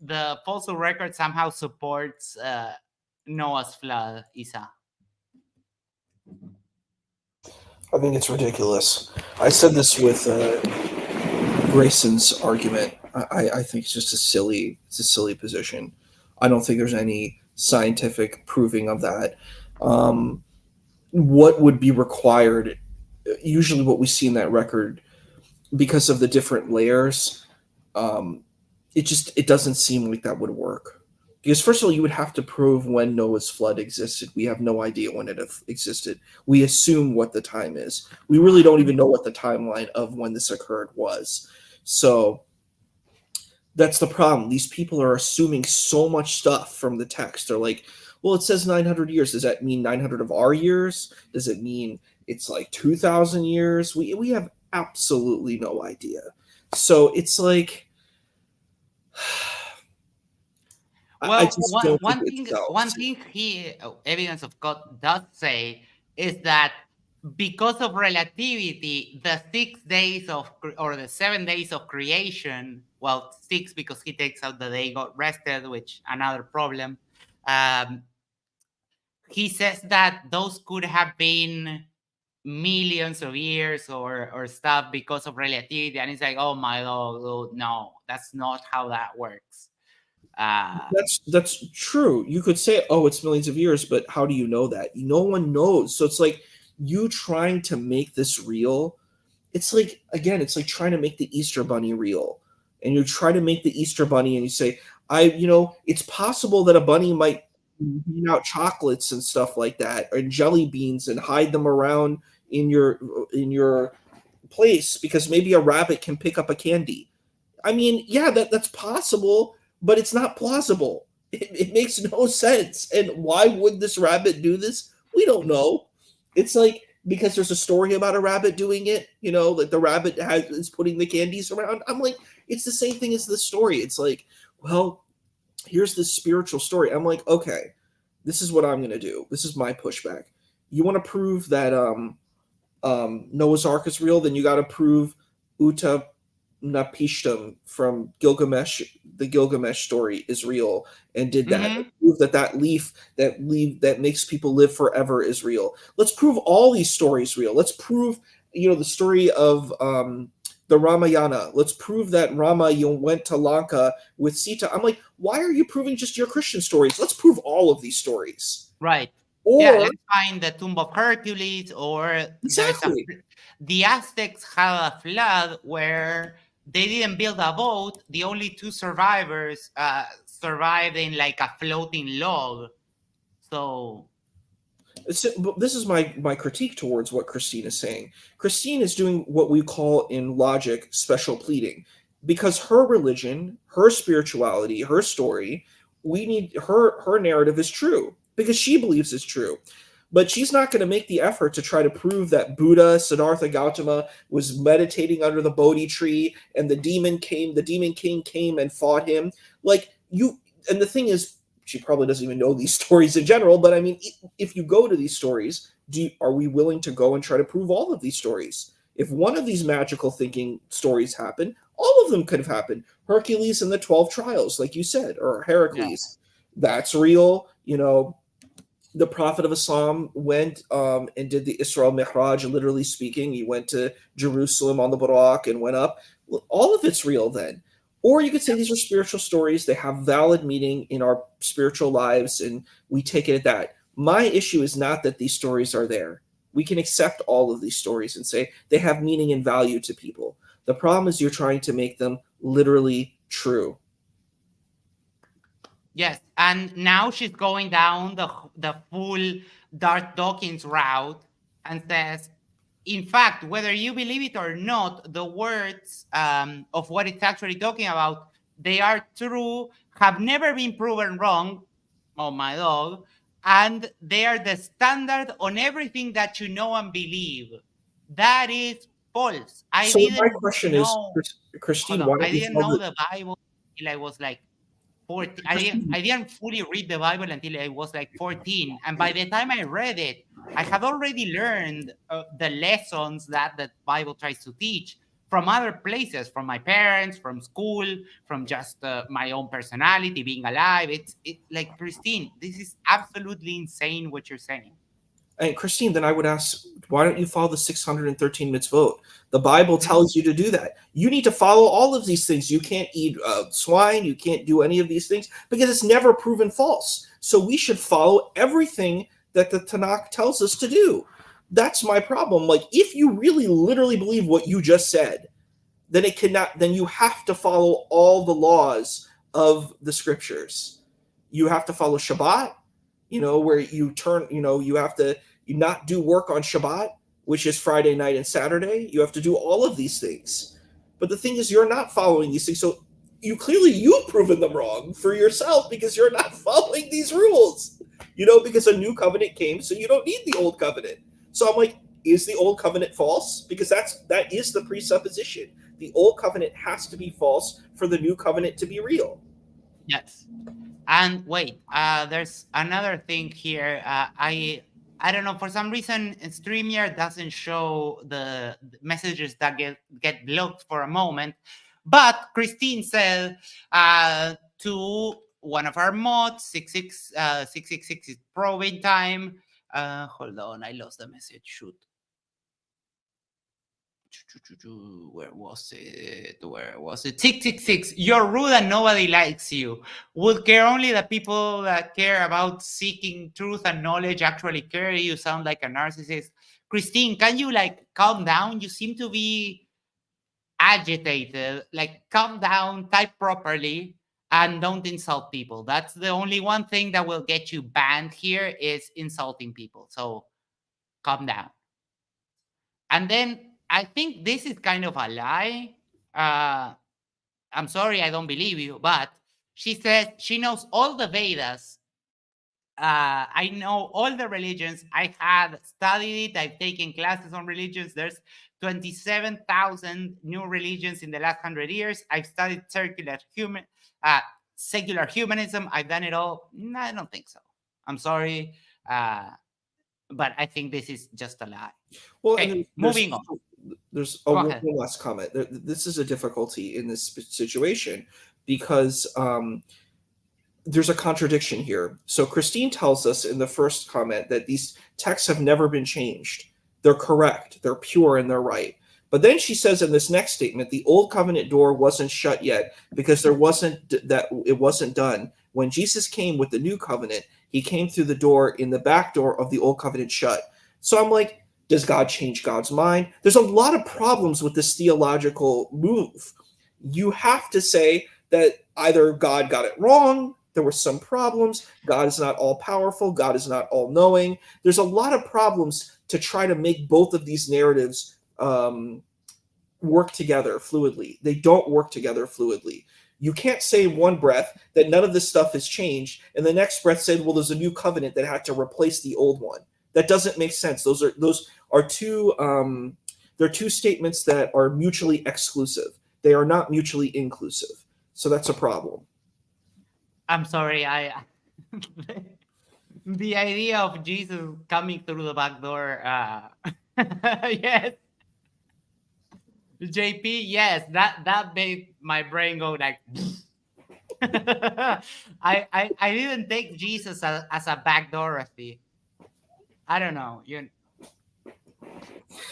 [SPEAKER 2] the fossil record somehow supports Noah's flood, Isa?
[SPEAKER 4] I think it's ridiculous. I said this with Grayson's argument. I think it's just a silly position. I don't think there's any scientific proving of that. What would be required? Usually, what we see in that record, because of the different layers, it doesn't seem like that would work. Because first of all, you would have to prove when Noah's flood existed. We have no idea when it existed. We assume what the time is. We really don't even know what the timeline of when this occurred was. So that's the problem. These people are assuming so much stuff from the text. They're like, well, it says 900 years. Does that mean 900 of our years? Does it mean it's like 2,000 years? We have absolutely no idea. So it's like...
[SPEAKER 2] Well, one thing Evidence of God does say is that because of relativity, the 6 days or the 7 days of creation, well, 6 because he takes out the day got rested, which another problem. He says that those could have been millions of years or stuff because of relativity, and it's like, oh my Lord, no, that's not how that works.
[SPEAKER 4] That's true. You could say, oh, it's millions of years, but how do you know that? No one knows. So it's like you trying to make this real. It's like, again, it's like trying to make the Easter Bunny real. And you try to make the Easter Bunny and you say, it's possible that a bunny might bean out chocolates and stuff like that, or jelly beans, and hide them around in your place because maybe a rabbit can pick up a candy. I mean, yeah, that's possible. But it's not plausible. It makes no sense. And why would this rabbit do this? We don't know. It's like, because there's a story about a rabbit doing it, like the rabbit is putting the candies around. I'm like, it's the same thing as the story. It's like, well, here's this spiritual story. I'm like, okay, this is what I'm going to do. This is my pushback. You want to prove that Noah's Ark is real, then you got to prove Utnapishtim from Gilgamesh, the Gilgamesh story, is real and did that.
[SPEAKER 2] Mm-hmm.
[SPEAKER 4] Prove that leaf that makes people live forever is real. Let's prove all these stories real. Let's prove, the story of the Ramayana. Let's prove that Rama went to Lanka with Sita. I'm like, why are you proving just your Christian stories? Let's prove all of these stories.
[SPEAKER 2] Right.
[SPEAKER 4] Or,
[SPEAKER 2] yeah, let's find the Tomb of Hercules, or
[SPEAKER 4] exactly.
[SPEAKER 2] The Aztecs had a flood where they didn't build a boat. The only 2 survivors survived in like a floating log. So
[SPEAKER 4] This is my critique towards what Christine is saying. Christine is doing what we call in logic special pleading, because her religion, her spirituality, her story, we need her narrative is true because she believes it's true. But she's not going to make the effort to try to prove that Buddha, Siddhartha Gautama, was meditating under the Bodhi tree and the demon king came and fought him. Like, and the thing is, she probably doesn't even know these stories in general, but I mean, if you go to these stories, are we willing to go and try to prove all of these stories? If one of these magical thinking stories happen, all of them could have happened. Hercules and the 12 trials, like you said, or Heracles, that's real. The Prophet of Islam went and did the Isra Mi'raj, literally speaking. He went to Jerusalem on the Buraq and went up. All of it's real then. Or you could say these are spiritual stories. They have valid meaning in our spiritual lives, and we take it at that. My issue is not that these stories are there. We can accept all of these stories and say they have meaning and value to people. The problem is you're trying to make them literally true.
[SPEAKER 2] Yes, and now she's going down the full Darth Dawkins route and says, in fact, whether you believe it or not, the words of what it's actually talking about, they are true, have never been proven wrong, oh my dog, and they are the standard on everything that you know and believe. That is false.
[SPEAKER 4] So my question is, Christine, why
[SPEAKER 2] I didn't know the Bible until I was like 14. I didn't fully read the Bible until I was like 14. And by the time I read it, I had already learned the lessons that the Bible tries to teach from other places, from my parents, from school, from just my own personality, being alive. It's like, Christine, this is absolutely insane what you're saying.
[SPEAKER 4] And Christine, then I would ask, why don't you follow the 613 mitzvot? The Bible tells you to do that. You need to follow all of these things. You can't eat swine. You can't do any of these things because it's never proven false. So we should follow everything that the Tanakh tells us to do. That's my problem. Like, if you really literally believe what you just said, then then you have to follow all the laws of the scriptures. You have to follow Shabbat, where you have to not do work on Shabbat, which is Friday night and Saturday. You have to do all of these things. But the thing is, you're not following these things. So you've proven them wrong for yourself because you're not following these rules, because a new covenant came. So you don't need the old covenant. So I'm like, is the old covenant false? Because that is the presupposition. The old covenant has to be false for the new covenant to be real.
[SPEAKER 2] Yes. And wait, there's another thing here. I don't know, for some reason, StreamYard doesn't show the messages that get blocked for a moment. But Christine said to one of our mods, 666 is probing time. Hold on, I lost the message. Shoot. Where was it? 666. You're rude and nobody likes you. Would care only the people that care about seeking truth and knowledge actually care. You sound like a narcissist. Christine, can you calm down? You seem to be agitated. Calm down, type properly, and don't insult people. That's the only one thing that will get you banned here is insulting people. So calm down. And then I think this is kind of a lie. I'm sorry, I don't believe you, but she says she knows all the Vedas. I know all the religions. I have studied it. I've taken classes on religions. There's 27,000 new religions in the last 100 years. I've studied secular humanism. I've done it all. No, I don't think so. I'm sorry. But I think this is just a lie.
[SPEAKER 4] Well,
[SPEAKER 2] okay, moving on.
[SPEAKER 4] There's one last comment. This is a difficulty in this situation because there's a contradiction here. So Christine tells us in the first comment that these texts have never been changed. They're correct. They're pure and they're right. But then she says in this next statement, the old covenant door wasn't shut yet because it wasn't done. When Jesus came with the new covenant, he came through the door in the back door of the old covenant shut. So I'm like, does God change God's mind? There's a lot of problems with this theological move. You have to say that either God got it wrong There were some problems. God is not all powerful. God is not all knowing. There's a lot of problems to try to make both of these narratives work together fluidly. They don't work together fluidly. You can't say in one breath that none of this stuff has changed, and the next breath say, well, there's a new covenant that had to replace the old one. That doesn't make sense. Those are two they're two statements that are mutually exclusive. They are not mutually inclusive. So that's a problem.
[SPEAKER 2] I'm sorry, the idea of Jesus coming through the back door, yes. JP, yes, that made my brain go like I didn't take Jesus as a back Dorothy. I don't know.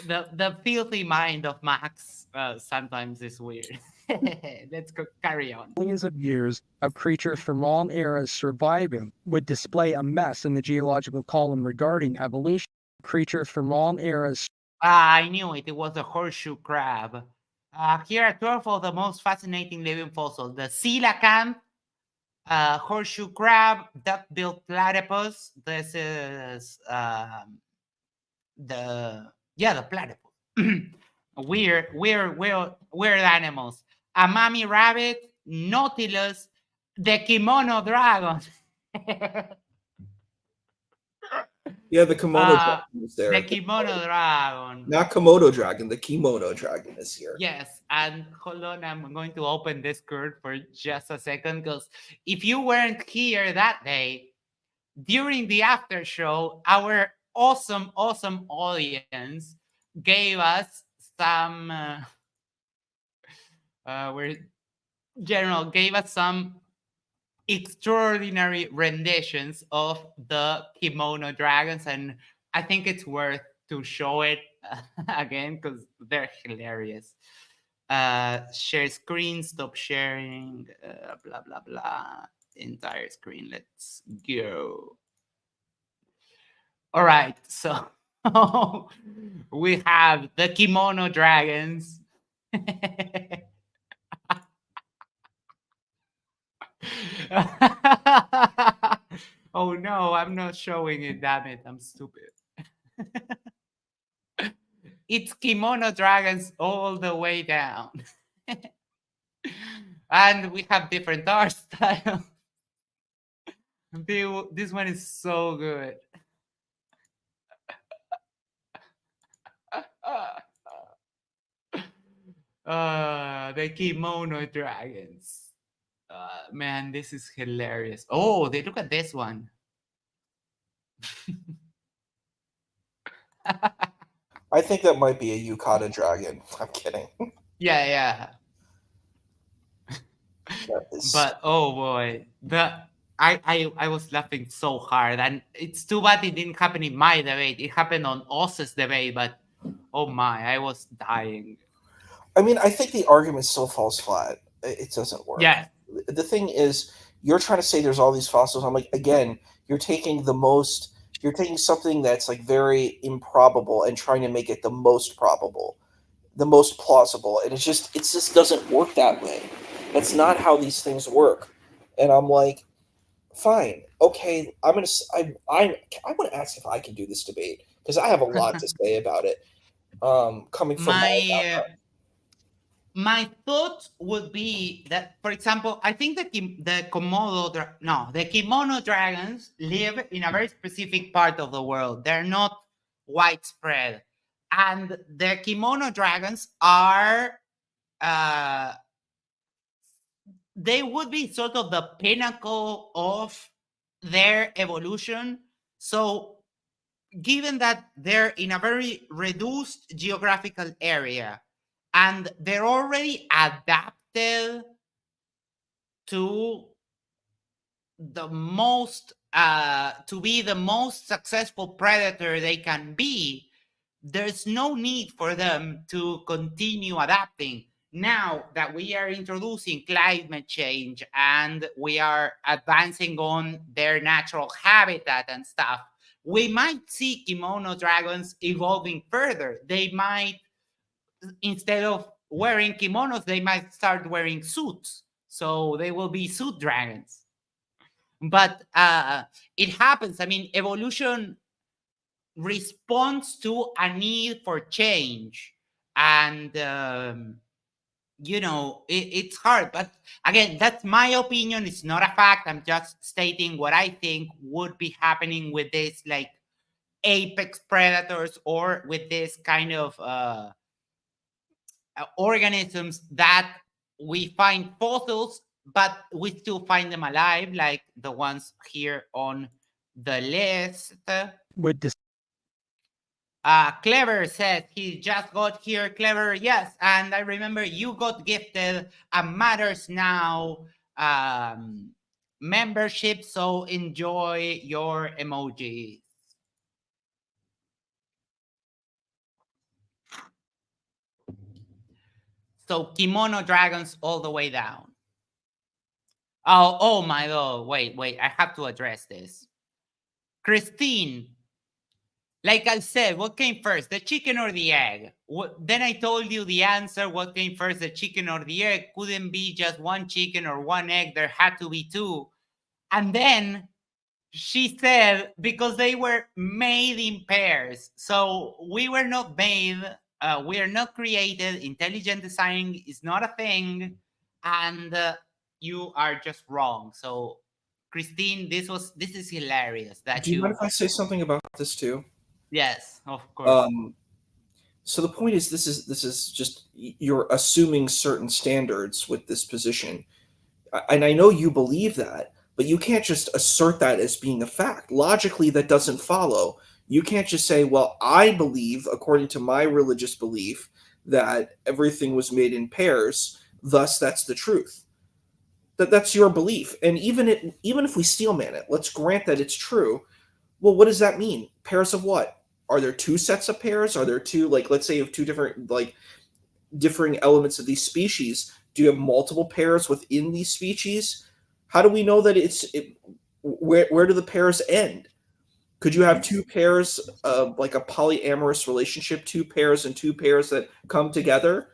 [SPEAKER 2] The filthy mind of Max sometimes is weird. Let's carry on.
[SPEAKER 3] Millions of years of creatures from all eras surviving would display a mess in the geological column regarding evolution. Creatures from all eras.
[SPEAKER 2] I knew it. It was the horseshoe crab. Here are 12 of the most fascinating living fossils. The coelacanth, horseshoe crab, duck-billed platypus. This is the platypus. weird animals. A mommy rabbit, nautilus, the kimono dragon.
[SPEAKER 4] Yeah, the kimono dragon is there.
[SPEAKER 2] The kimono dragon.
[SPEAKER 4] Not Komodo dragon, the kimono dragon is here.
[SPEAKER 2] Yes, and hold on, I'm going to open Discord for just a second, because if you weren't here that day, during the after show, our awesome audience gave us some gave us some extraordinary renditions of the kimono dragons, and I think it's worth to show it again because they're hilarious. Share screen, stop sharing, blah blah blah. Entire screen. Let's go. All right, so we have the kimono dragons. Oh no, I'm not showing it, damn it, I'm stupid. It's kimono dragons all the way down. And we have different art styles. This one is so good. The kimono dragons. Man, this is hilarious. Oh, they look at this one.
[SPEAKER 4] I think that might be a yukata dragon. I'm kidding.
[SPEAKER 2] Yeah. But oh boy, I was laughing so hard, and it's too bad it didn't happen in my debate. It happened on Oz's debate, but oh my, I was dying.
[SPEAKER 4] I mean, I think the argument still falls flat. It doesn't work.
[SPEAKER 2] Yeah.
[SPEAKER 4] The thing is, you're trying to say there's all these fossils. I'm like, again, you're taking something that's like very improbable and trying to make it the most probable, the most plausible, and it just doesn't work that way. That's not how these things work. And I'm like, fine, okay, I want to ask if I can do this debate because I have a lot to say about it. Coming from
[SPEAKER 2] my thought would be that, for example, I think the kimono dragons live in a very specific part of the world. They're not widespread. And the kimono dragons are, they would be sort of the pinnacle of their evolution. So given that they're in a very reduced geographical area, and they're already adapted to the most, to be the most successful predator they can be, there's no need for them to continue adapting. Now that we are introducing climate change and we are advancing on their natural habitat and stuff, we might see kimono dragons evolving further. They might, instead of wearing kimonos, they might start wearing suits. So they will be suit dragons. but it happens. I mean, evolution responds to a need for change, and it's hard. But again, that's my opinion. It's not a fact. I'm just stating what I think would be happening with this, like, apex predators, or with this kind of organisms that we find fossils, but we still find them alive, like the ones here on the list.
[SPEAKER 3] With this,
[SPEAKER 2] Clever says he just got here. Clever, yes. And I remember you got gifted a Matters Now membership, so enjoy your emojis. So kimono dragons all the way down. Oh my God. Wait. I have to address this. Christine, like I said, what came first, the chicken or the egg? Then I told you the answer. What came first, the chicken or the egg? Couldn't be just one chicken or one egg. There had to be two. And then she said, because they were made in pairs. So we were not made, we are not created. Intelligent design is not a thing. And you are just wrong. So Christine, this is hilarious. That
[SPEAKER 4] Do you mind if I say something about this too?
[SPEAKER 2] Yes, of course.
[SPEAKER 4] So the point is, this is just, you're assuming certain standards with this position, and I know you believe that, but you can't just assert that as being a fact. Logically, that doesn't follow. You can't just say, well, I believe, according to my religious belief, that everything was made in pairs, thus that's the truth. That's your belief. And even if we steel man it, let's grant that it's true. Well, what does that mean? Pairs of what? Are there two sets of pairs? Are there two, like, let's say you have two different, like, differing elements of these species? Do you have multiple pairs within these species? How do we know that where do the pairs end? Could you have two pairs of, like, a polyamorous relationship, two pairs and two pairs that come together?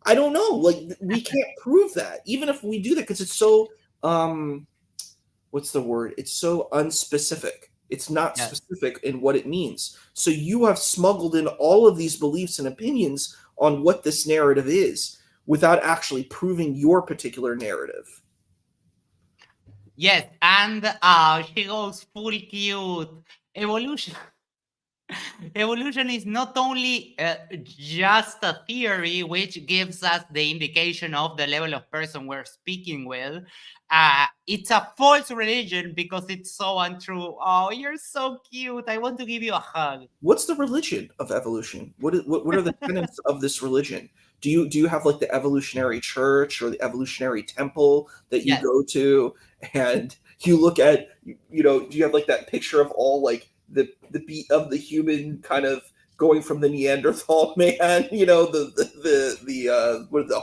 [SPEAKER 4] I don't know. Like, we can't prove that, even if we do that, because it's so what's the word? It's so unspecific. It's not specific in what it means. So you have smuggled in all of these beliefs and opinions on what this narrative is without actually proving your particular narrative.
[SPEAKER 2] Yes, and she goes full cute. Evolution is not only just a theory, which gives us the indication of the level of person we're speaking with. It's a false religion because it's so untrue. Oh, you're so cute. I want to give you a hug.
[SPEAKER 4] What's the religion of evolution? What are the tenets of this religion? Do you have, like, the evolutionary church or the evolutionary temple that you go to, and you look at, do you have, like, that picture of all, like, the beat of the human kind of going from the Neanderthal man, the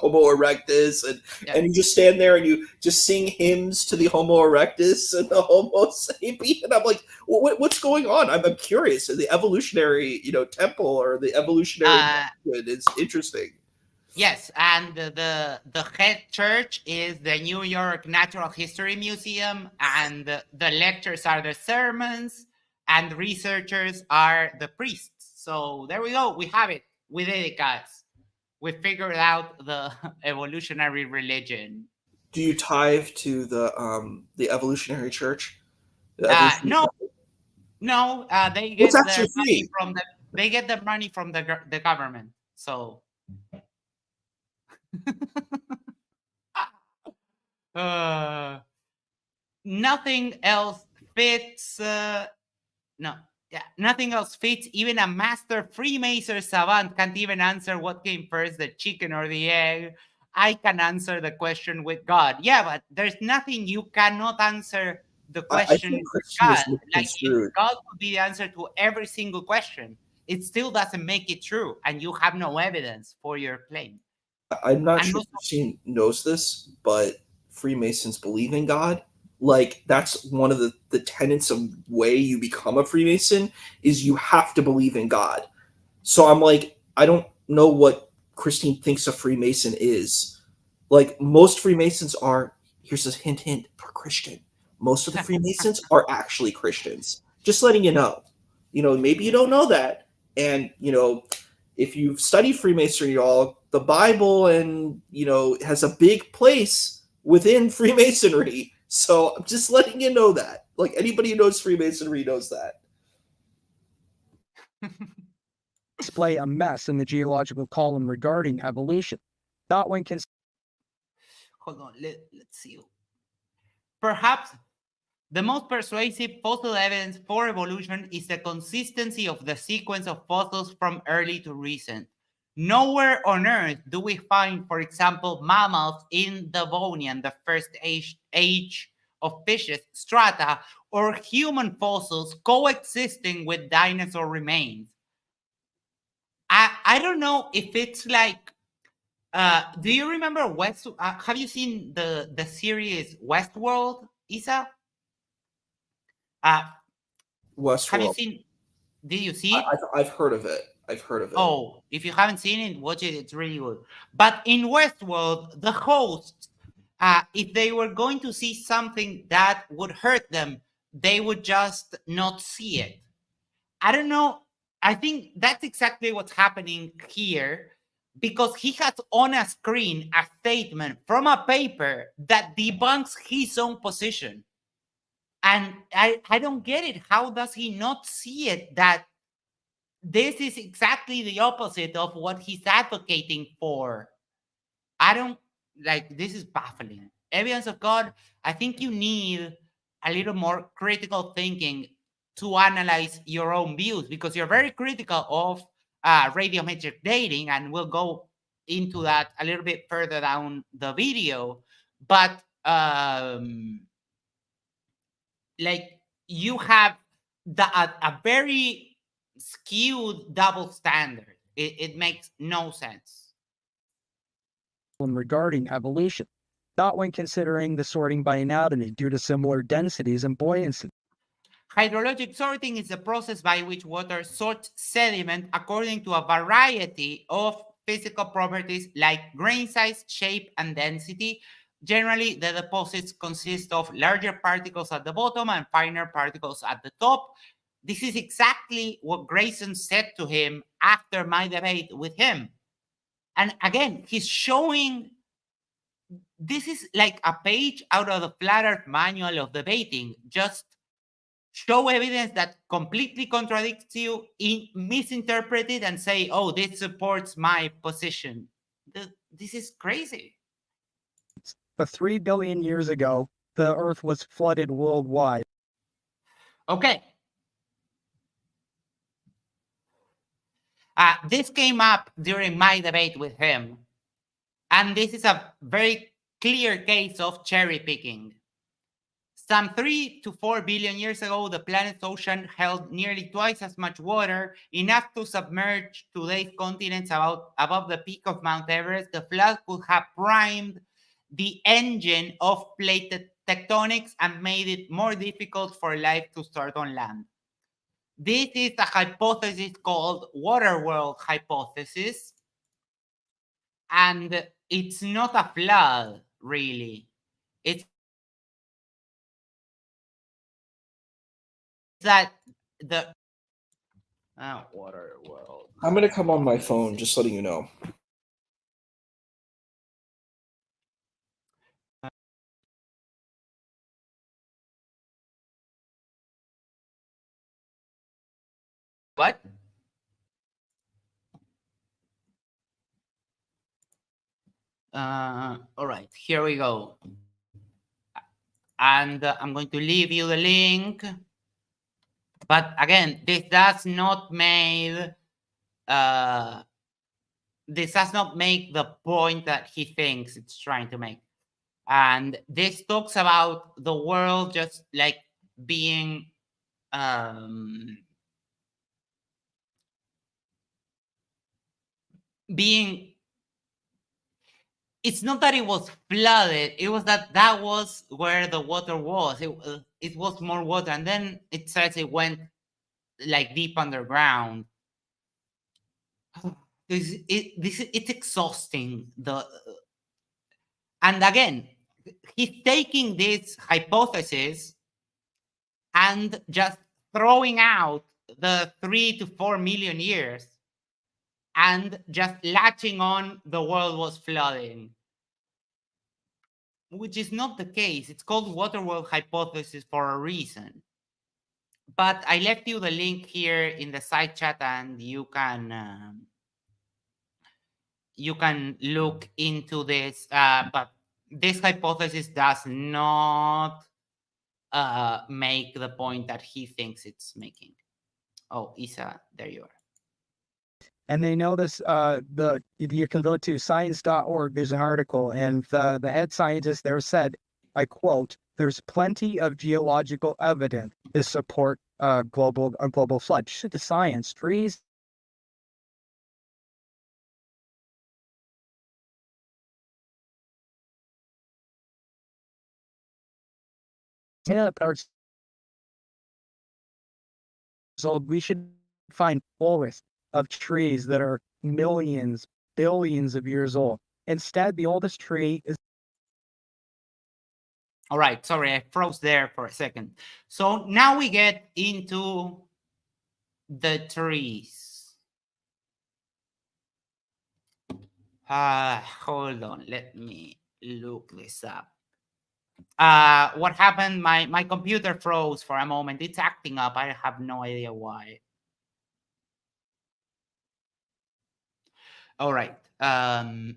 [SPEAKER 4] Homo erectus, and you just stand there and you just sing hymns to the Homo erectus and the Homo sapien. And I'm like, what's going on? I'm curious. The evolutionary, temple or the evolutionary method is interesting.
[SPEAKER 2] Yes, and the head church is the New York Natural History Museum, and the lectures are the sermons, and researchers are the priests. So there we go. We have it. We did it, guys. We figured out the evolutionary religion.
[SPEAKER 4] Do you tithe to the evolutionary church?
[SPEAKER 2] No. They get the money from the government. So nothing else fits. Nothing else fits. Even a master Freemason savant can't even answer what came first, the chicken or the egg. I can answer the question with God. Yeah, but there's nothing you cannot answer the question with God. Like, God would be the answer to every single question. It still doesn't make it true, and you have no evidence for your claim.
[SPEAKER 4] I'm not sure if Christine knows this, but Freemasons believe in God. Like, that's one of the tenets of way you become a Freemason, is you have to believe in God. So I'm like, I don't know what Christine thinks a Freemason is. Like, most Freemasons are, here's a hint, for Christian. Most of the Freemasons are actually Christians. Just letting you know. Maybe you don't know that. And, if you've studied Freemasonry, y'all, the Bible and, has a big place within Freemasonry. So I'm just letting you know that. Like, anybody who knows Freemasonry knows that.
[SPEAKER 3] Display a mess in the geological column regarding evolution. Not when
[SPEAKER 2] Hold on, let's see. Perhaps the most persuasive fossil evidence for evolution is the consistency of the sequence of fossils from early to recent. Nowhere on Earth do we find, for example, mammals in Devonian, the first age of fishes, strata, or human fossils coexisting with dinosaur remains. I don't know if it's like, do you remember have you seen the series Westworld, Isa? Have you
[SPEAKER 4] Westworld.
[SPEAKER 2] seen? Did you see it?
[SPEAKER 4] I've heard of it.
[SPEAKER 2] Oh, if you haven't seen it, watch it. It's really good. But in Westworld, the hosts, if they were going to see something that would hurt them, they would just not see it. I don't know. I think that's exactly what's happening here, because he has on a screen a statement from a paper that debunks his own position. And I don't get it. How does he not see it, that this is exactly the opposite of what he's advocating for? I don't this is baffling. Evidence of God, I think you need a little more critical thinking to analyze your own views, because you're very critical of radiometric dating, and we'll go into that a little bit further down the video. But you have a very skewed double standard. It makes no sense.
[SPEAKER 3] regarding evolution, not when considering the sorting by anatomy due to similar densities and buoyancy.
[SPEAKER 2] Hydrologic sorting is the process by which water sorts sediment according to a variety of physical properties like grain size, shape, and density. Generally, the deposits consist of larger particles at the bottom and finer particles at the top. This is exactly what Grayson said to him after my debate with him. And again, he's showing, this is like a page out of the Flat Earth Manual of Debating. Just show evidence that completely contradicts you, misinterpret it, and say, oh, this supports my position. This is crazy.
[SPEAKER 3] But 3 billion years ago, the Earth was flooded worldwide.
[SPEAKER 2] Okay. This came up during my debate with him. And this is a very clear case of cherry picking. Some 3 to 4 billion years ago, the planet's ocean held nearly twice as much water, enough to submerge today's continents above the peak of Mount Everest. The flood could have primed the engine of plate tectonics and made it more difficult for life to start on land. This is a hypothesis called water world hypothesis. And it's not a flood, really. It's that the water world.
[SPEAKER 4] I'm going to come on my phone, just letting you know.
[SPEAKER 2] What? All right, here we go. And I'm going to leave you the link. But again, this does not make the point that he thinks it's trying to make. And this talks about the world just like being it's not that it was flooded, it was that was where the water was. It was more water, and then it says it went like deep underground. It's exhausting. And again, he's taking this hypothesis and just throwing out the 3 to 4 million years and just latching on the world was flooding, which is not the case. It's called water world hypothesis for a reason. But I left you the link here in the side chat, and you can look into this. But this hypothesis does not make the point that he thinks it's making. Oh, Isa, there you are.
[SPEAKER 3] And they notice you can go to science.org, there's an article, and the head scientist there said, I quote, there's plenty of geological evidence to support global flood. The science, trees so we should find forests of trees that are millions, billions of years old. Instead, the oldest tree is.
[SPEAKER 2] All right, sorry, I froze there for a second. So now we get into the trees. Hold on, let me look this up. What happened? My computer froze for a moment. It's acting up. I have no idea why. All right. I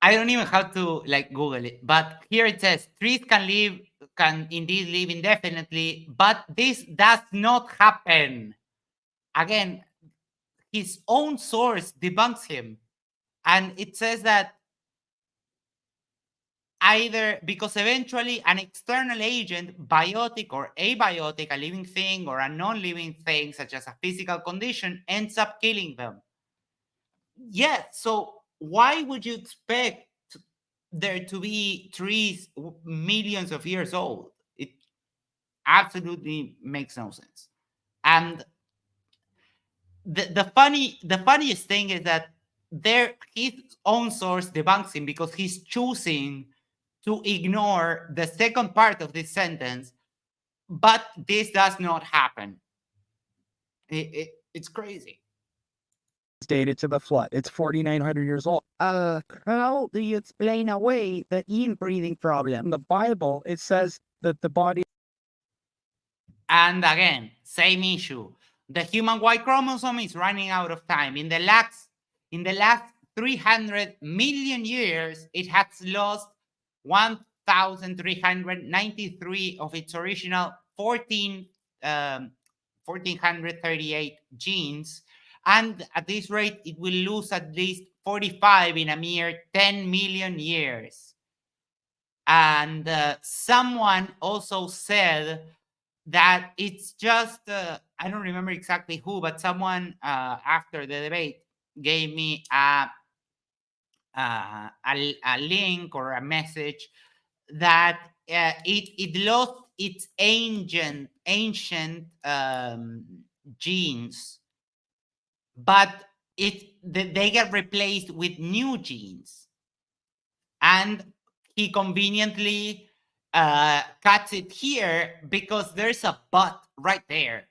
[SPEAKER 2] don't even have to Google it, but here it says trees can indeed live indefinitely, but this does not happen. Again, his own source debunks him, and it says that either because eventually an external agent, biotic or abiotic, a living thing or a non-living thing, such as a physical condition, ends up killing them. Yeah, so why would you expect there to be trees millions of years old? It absolutely makes no sense. And the funniest thing is that his own source debunks him because he's choosing to ignore the second part of this sentence, but this does not happen. It's crazy.
[SPEAKER 3] Dated to the flood. It's 4,900 years old.
[SPEAKER 6] How do you explain away the inbreeding problem?
[SPEAKER 3] In the Bible, it says that the body.
[SPEAKER 2] And again, same issue. The human Y chromosome is running out of time. In the last 300 million years, it has lost 1,393 of its original 1,438 genes. And at this rate, it will lose at least 45 in a mere 10 million years. And someone also said that it's just, I don't remember exactly who, but someone after the debate gave me a link or a message that it lost its ancient genes, but they get replaced with new genes, and he conveniently cuts it here because there's a but right there.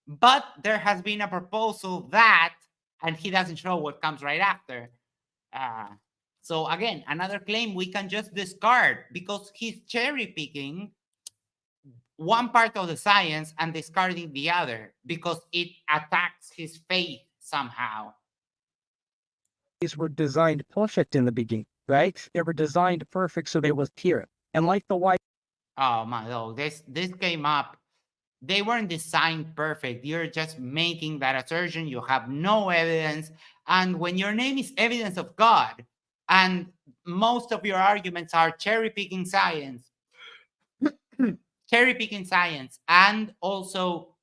[SPEAKER 2] But there has been a proposal that, and he doesn't show what comes right after. So again, another claim we can just discard because he's cherry picking one part of the science and discarding the other because it attacks his faith somehow.
[SPEAKER 3] These were designed perfect in the beginning, right? They were designed perfect so they was pure. And like the white.
[SPEAKER 2] Oh my God, this came up. They weren't designed perfect. You're just making that assertion. You have no evidence. And when your name is evidence of God, and most of your arguments are cherry-picking science, and also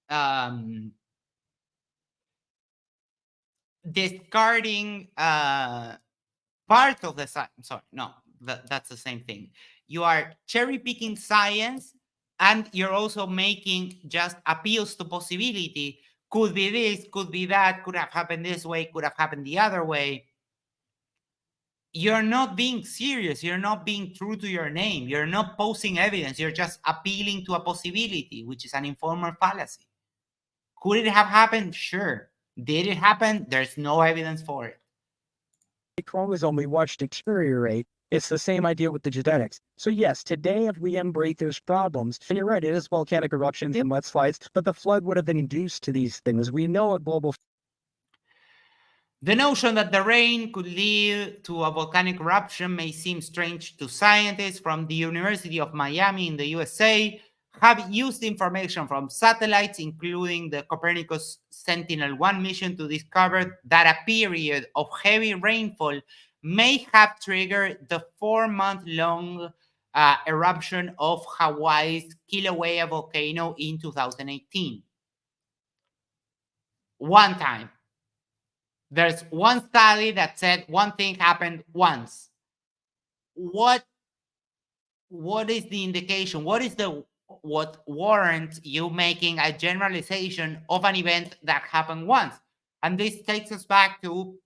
[SPEAKER 2] discarding part of the science. Sorry, no, that's the same thing. You are cherry-picking science, and you're also making just appeals to possibility, could be this, could be that, could have happened this way, could have happened the other way. You're not being serious. You're not being true to your name. You're not posing evidence. You're just appealing to a possibility, which is an informal fallacy. Could it have happened? Sure. Did it happen? There's no evidence for it.
[SPEAKER 3] The chromosome we watched deteriorate. It's the same idea with the genetics. So yes, today if we embrace those problems, and you're right, it is volcanic eruptions and mudslides, but the flood would have been induced to these things. We know a global.
[SPEAKER 2] The notion that the rain could lead to a volcanic eruption may seem strange to scientists from the University of Miami in the USA, have used information from satellites, including the Copernicus Sentinel-1 mission, to discover that a period of heavy rainfall may have triggered the 4-month-long eruption of Hawaii's Kilauea volcano in 2018. One time. There's one study that said one thing happened once. What is the indication? What warrants you making a generalization of an event that happened once? And this takes us back to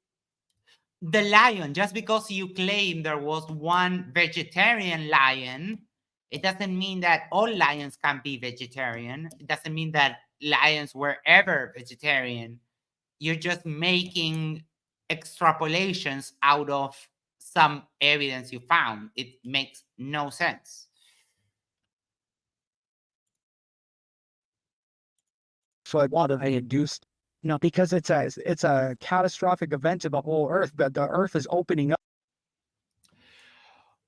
[SPEAKER 2] the lion. Just because you claim there was one vegetarian lion, it doesn't mean that all lions can be vegetarian. It doesn't mean that lions were ever vegetarian. You're just making extrapolations out of some evidence you found. It makes no sense.
[SPEAKER 3] Flood water they induced, because it's a catastrophic event to the whole Earth, but the Earth is opening up.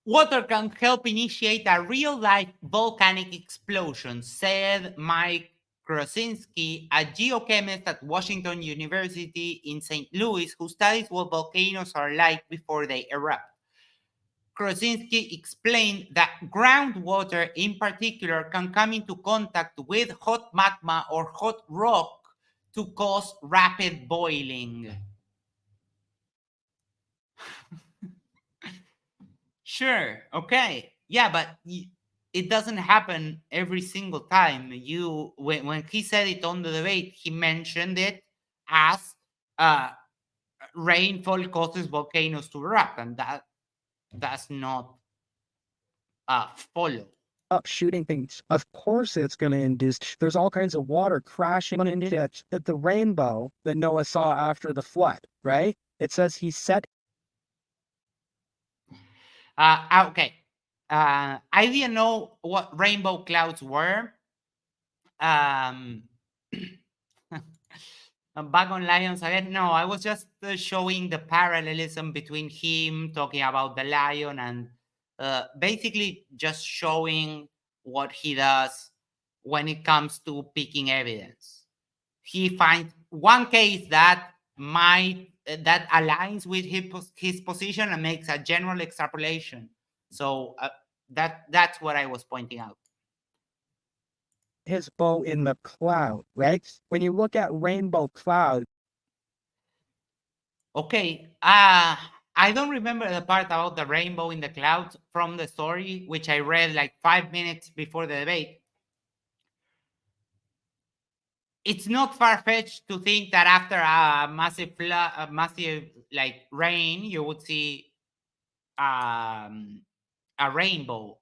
[SPEAKER 2] Water can help initiate a real-life volcanic explosion, said Mike Krosinski, a geochemist at Washington University in St. Louis, who studies what volcanoes are like before they erupt. Krosinski explained that groundwater in particular can come into contact with hot magma or hot rock to cause rapid boiling. Sure, okay. Yeah, but it doesn't happen every single time. When he said it on the debate, he mentioned it as rainfall causes volcanoes to erupt, and that does not follow.
[SPEAKER 3] Up shooting things. Of course it's going to induce. There's all kinds of water crashing into it. At the rainbow that Noah saw after the flood, right? It says he set.
[SPEAKER 2] Okay. I didn't know what rainbow clouds were. Back on lions again. No, I was just showing the parallelism between him talking about the lion and basically just showing what he does when it comes to picking evidence. He finds one case that aligns with his position and makes a general extrapolation. So that's what I was pointing out.
[SPEAKER 3] His bow in the cloud, right? When you look at rainbow cloud.
[SPEAKER 2] Okay. I don't remember the part about the rainbow in the clouds from the story, which I read like 5 minutes before the debate. It's not far-fetched to think that after a massive rain, you would see a rainbow.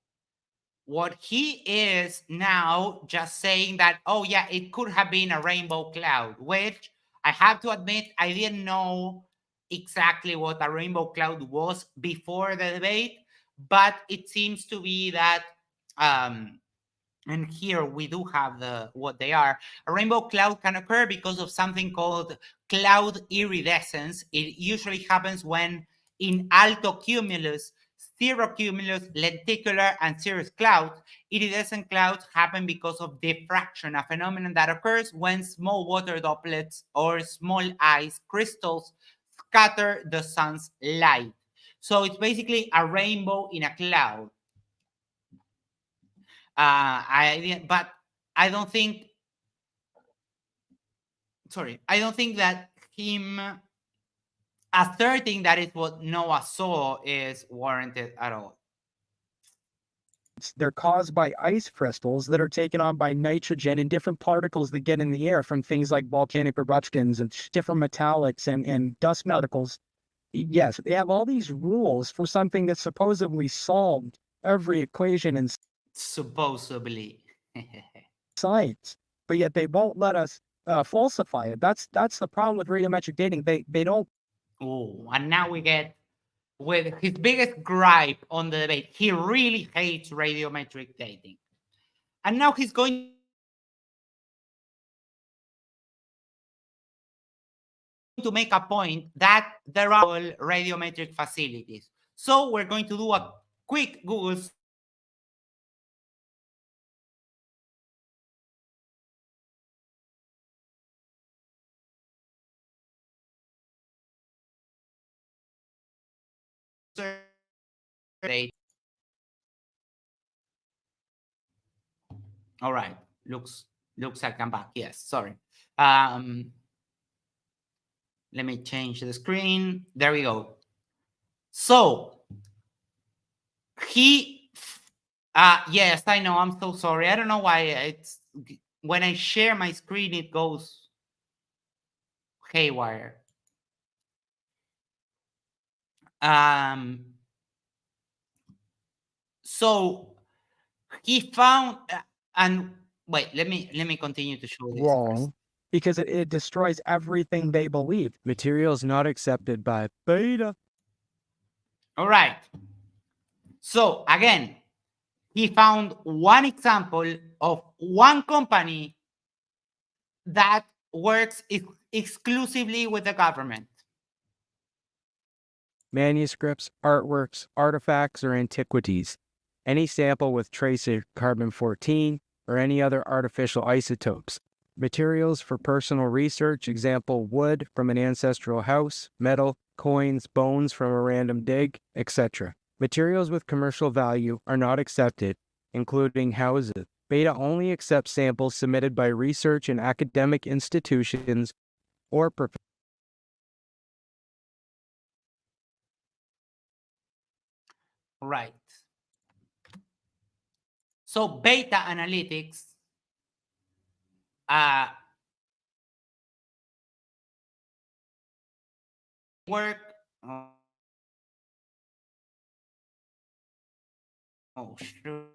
[SPEAKER 2] What he is now just saying that, oh yeah, it could have been a rainbow cloud, which I have to admit, I didn't know exactly what a rainbow cloud was before the debate, but it seems to be that, and here we do have what they are. A rainbow cloud can occur because of something called cloud iridescence. It usually happens when in altocumulus, cirrocumulus, lenticular, and cirrus clouds, iridescent clouds happen because of diffraction, a phenomenon that occurs when small water droplets or small ice crystals scatter the sun's light. So it's basically a rainbow in a cloud. But I don't think that him asserting that is what Noah saw is warranted at all.
[SPEAKER 3] They're caused by ice crystals that are taken on by nitrogen and different particles that get in the air from things like volcanic eruptions and different metallics and dust particles. Yes, they have all these rules for something that supposedly solved every equation in
[SPEAKER 2] Supposedly.
[SPEAKER 3] science, but yet they won't let us falsify it. That's the problem with radiometric dating. They don't.
[SPEAKER 2] Oh, and now we get with his biggest gripe on the debate. He really hates radiometric dating. And now he's going to make a point that there are radiometric facilities. So we're going to do a quick Google search. All right, looks like I'm back. Yes, sorry. Let me change the screen. There we go. So he, yes, I know. I'm so sorry. I don't know why it's when I share my screen, it goes haywire. So he found, and wait, let me continue to show this
[SPEAKER 3] Wrong, because it destroys everything they believe.
[SPEAKER 7] Materials not accepted by Beta.
[SPEAKER 2] All right. So again, he found one example of one company that works exclusively with the government.
[SPEAKER 7] Manuscripts, artworks, artifacts, or antiquities. Any sample with trace of carbon-14 or any other artificial isotopes. Materials for personal research, example wood from an ancestral house, metal, coins, bones from a random dig, etc. Materials with commercial value are not accepted, including houses. Beta only accepts samples submitted by research and academic institutions or
[SPEAKER 2] Right. So Beta Analytics work. Oh, shoot.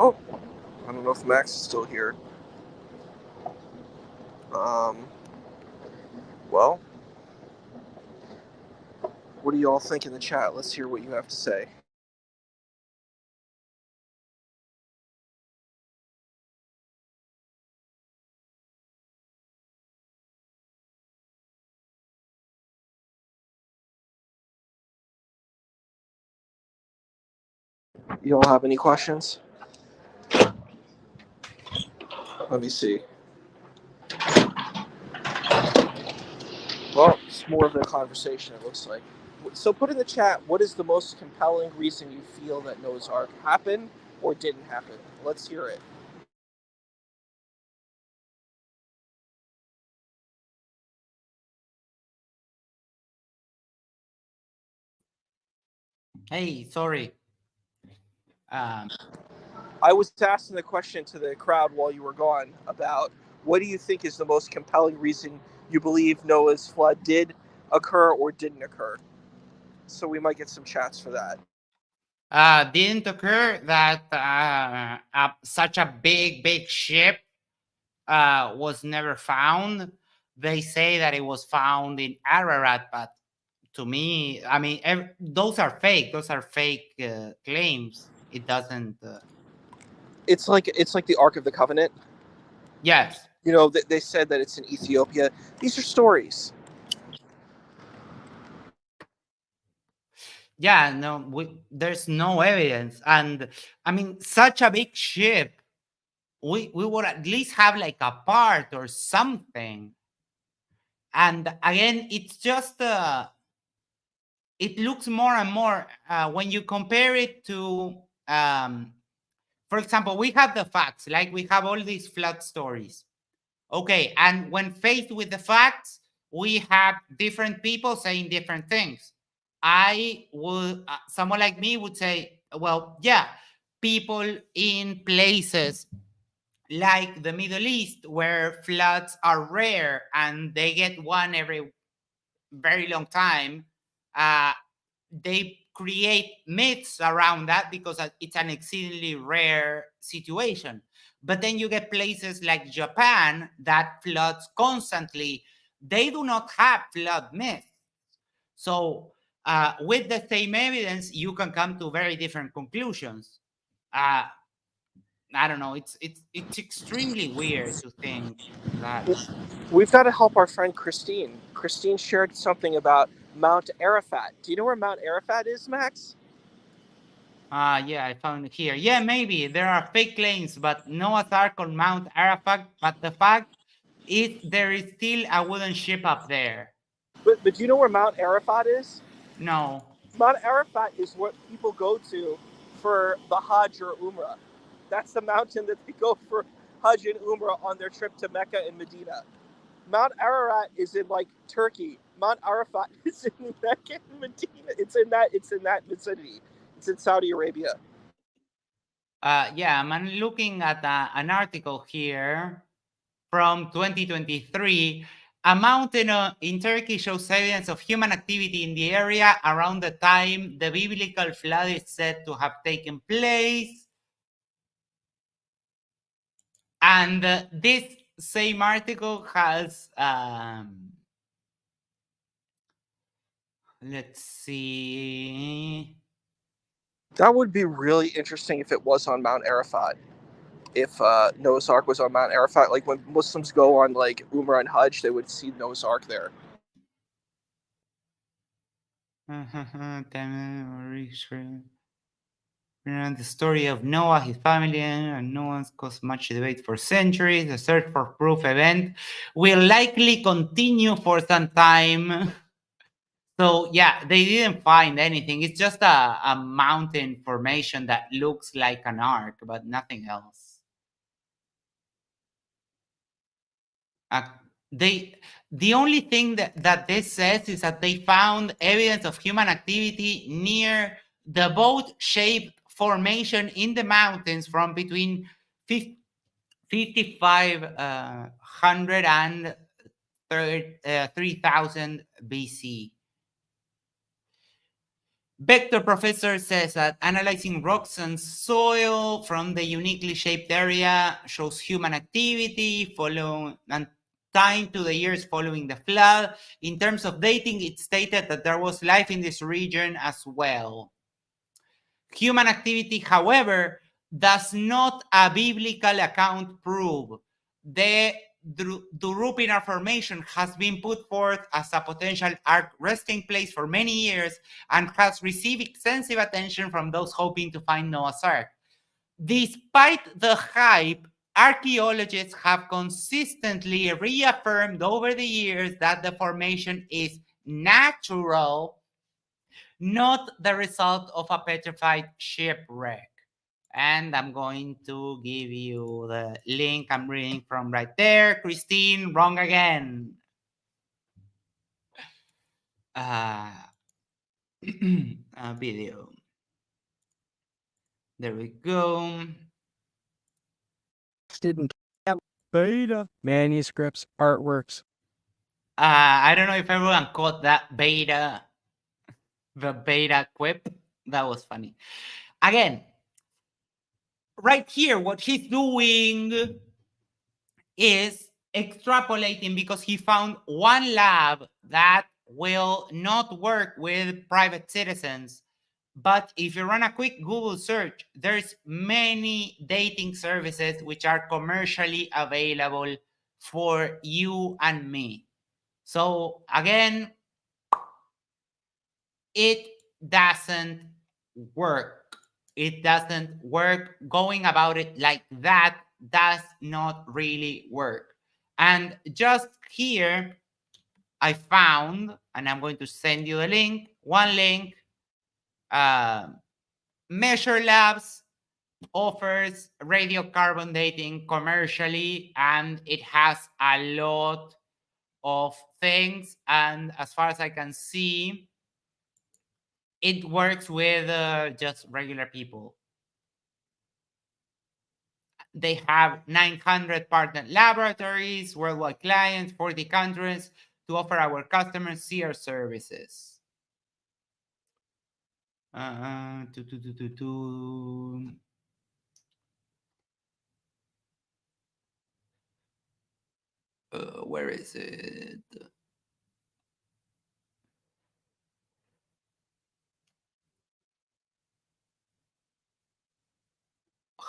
[SPEAKER 4] Oh, I don't know if Max is still here. Well, what do you all think in the chat? Let's hear what you have to say. You all have any questions? Let me see. Well, it's more of a conversation, it looks like. So put in the chat, what is the most compelling reason you feel that Noah's Ark happened or didn't happen? Let's hear it.
[SPEAKER 2] Hey, sorry.
[SPEAKER 4] I was asking the question to the crowd while you were gone about what do you think is the most compelling reason you believe Noah's flood did occur or didn't occur? So we might get some chats for that.
[SPEAKER 2] Didn't occur that such a big ship was never found. They say that it was found in Ararat, but to me, I mean, those are fake. Those are fake claims. It doesn't.
[SPEAKER 4] It's like the Ark of the Covenant.
[SPEAKER 2] Yes.
[SPEAKER 4] You know, they said that it's in Ethiopia. These are stories.
[SPEAKER 2] Yeah, no, there's no evidence. And I mean, such a big ship we would at least have like a part or something. And again, it's just it looks more and more when you compare it to for example, we have the facts, like we have all these flood stories. Okay, and when faced with the facts, we have different people saying different things. I would, someone like me would say, well, yeah, people in places like the Middle East where floods are rare and they get one every very long time, they create myths around that because it's an exceedingly rare situation. But then you get places like Japan that floods constantly. They do not have flood myths. So with the same evidence, you can come to very different conclusions. I don't know. It's extremely weird to think that.
[SPEAKER 8] We've got to help our friend Christine. Christine shared something about Mount Arafat. Do you know where Mount Arafat is, Max?
[SPEAKER 2] Yeah, I found it here. Yeah, maybe there are fake claims, but Noah's Ark on Mount Arafat. But the fact is, there is still a wooden ship up there.
[SPEAKER 8] But do you know where Mount Arafat is?
[SPEAKER 2] No.
[SPEAKER 8] Mount Arafat is what people go to for the Hajj or Umrah. That's the mountain that they go for Hajj and Umrah on their trip to Mecca and Medina. Mount Ararat is in like Turkey. Mount Arafat is in Mecca and Medina. It's in that vicinity. It's in Saudi Arabia.
[SPEAKER 2] Yeah, I'm looking at an article here from 2023. A mountain in Turkey shows evidence of human activity in the area around the time the biblical flood is said to have taken place. And this same article has, let's see.
[SPEAKER 8] That would be really interesting if it was on Mount Arafat. If Noah's Ark was on Mount Arafat, like when Muslims go on like Umrah and Hajj, they would see Noah's Ark there.
[SPEAKER 2] The story of Noah, his family, and Noah's caused much debate for centuries. The search for proof event will likely continue for some time. So yeah, they didn't find anything. It's just a mountain formation that looks like an ark, but nothing else. The only thing that this says is that they found evidence of human activity near the boat-shaped formation in the mountains from between 5,500 and 3,000 BC. Vector Professor says that analyzing rocks and soil from the uniquely shaped area shows human activity following and time to the years following the flood. In terms of dating, it stated that there was life in this region as well. Human activity, however, does not a biblical account prove. The Durupina Formation has been put forth as a potential ark resting place for many years and has received extensive attention from those hoping to find Noah's Ark. Despite the hype, archaeologists have consistently reaffirmed over the years that the formation is natural, not the result of a petrified shipwreck. And I'm going to give you the link I'm reading from right there. Christine, wrong again. Video. There we go.
[SPEAKER 3] Didn't
[SPEAKER 7] Beta manuscripts, artworks.
[SPEAKER 2] I don't know if everyone caught that beta, the beta quip. That was funny. Again, right here, what he's doing is extrapolating because he found one lab that will not work with private citizens. But if you run a quick Google search, there's many dating services which are commercially available for you and me. So again, it doesn't work. It doesn't work going about it like that does not really work. And just here, I found, and I'm going to send you a link, one link. Measure Labs offers radiocarbon dating commercially, and it has a lot of things. And as far as I can see, it works with just regular people. They have 900 partner laboratories, worldwide clients, 40 countries to offer our customers CR services. Where is it?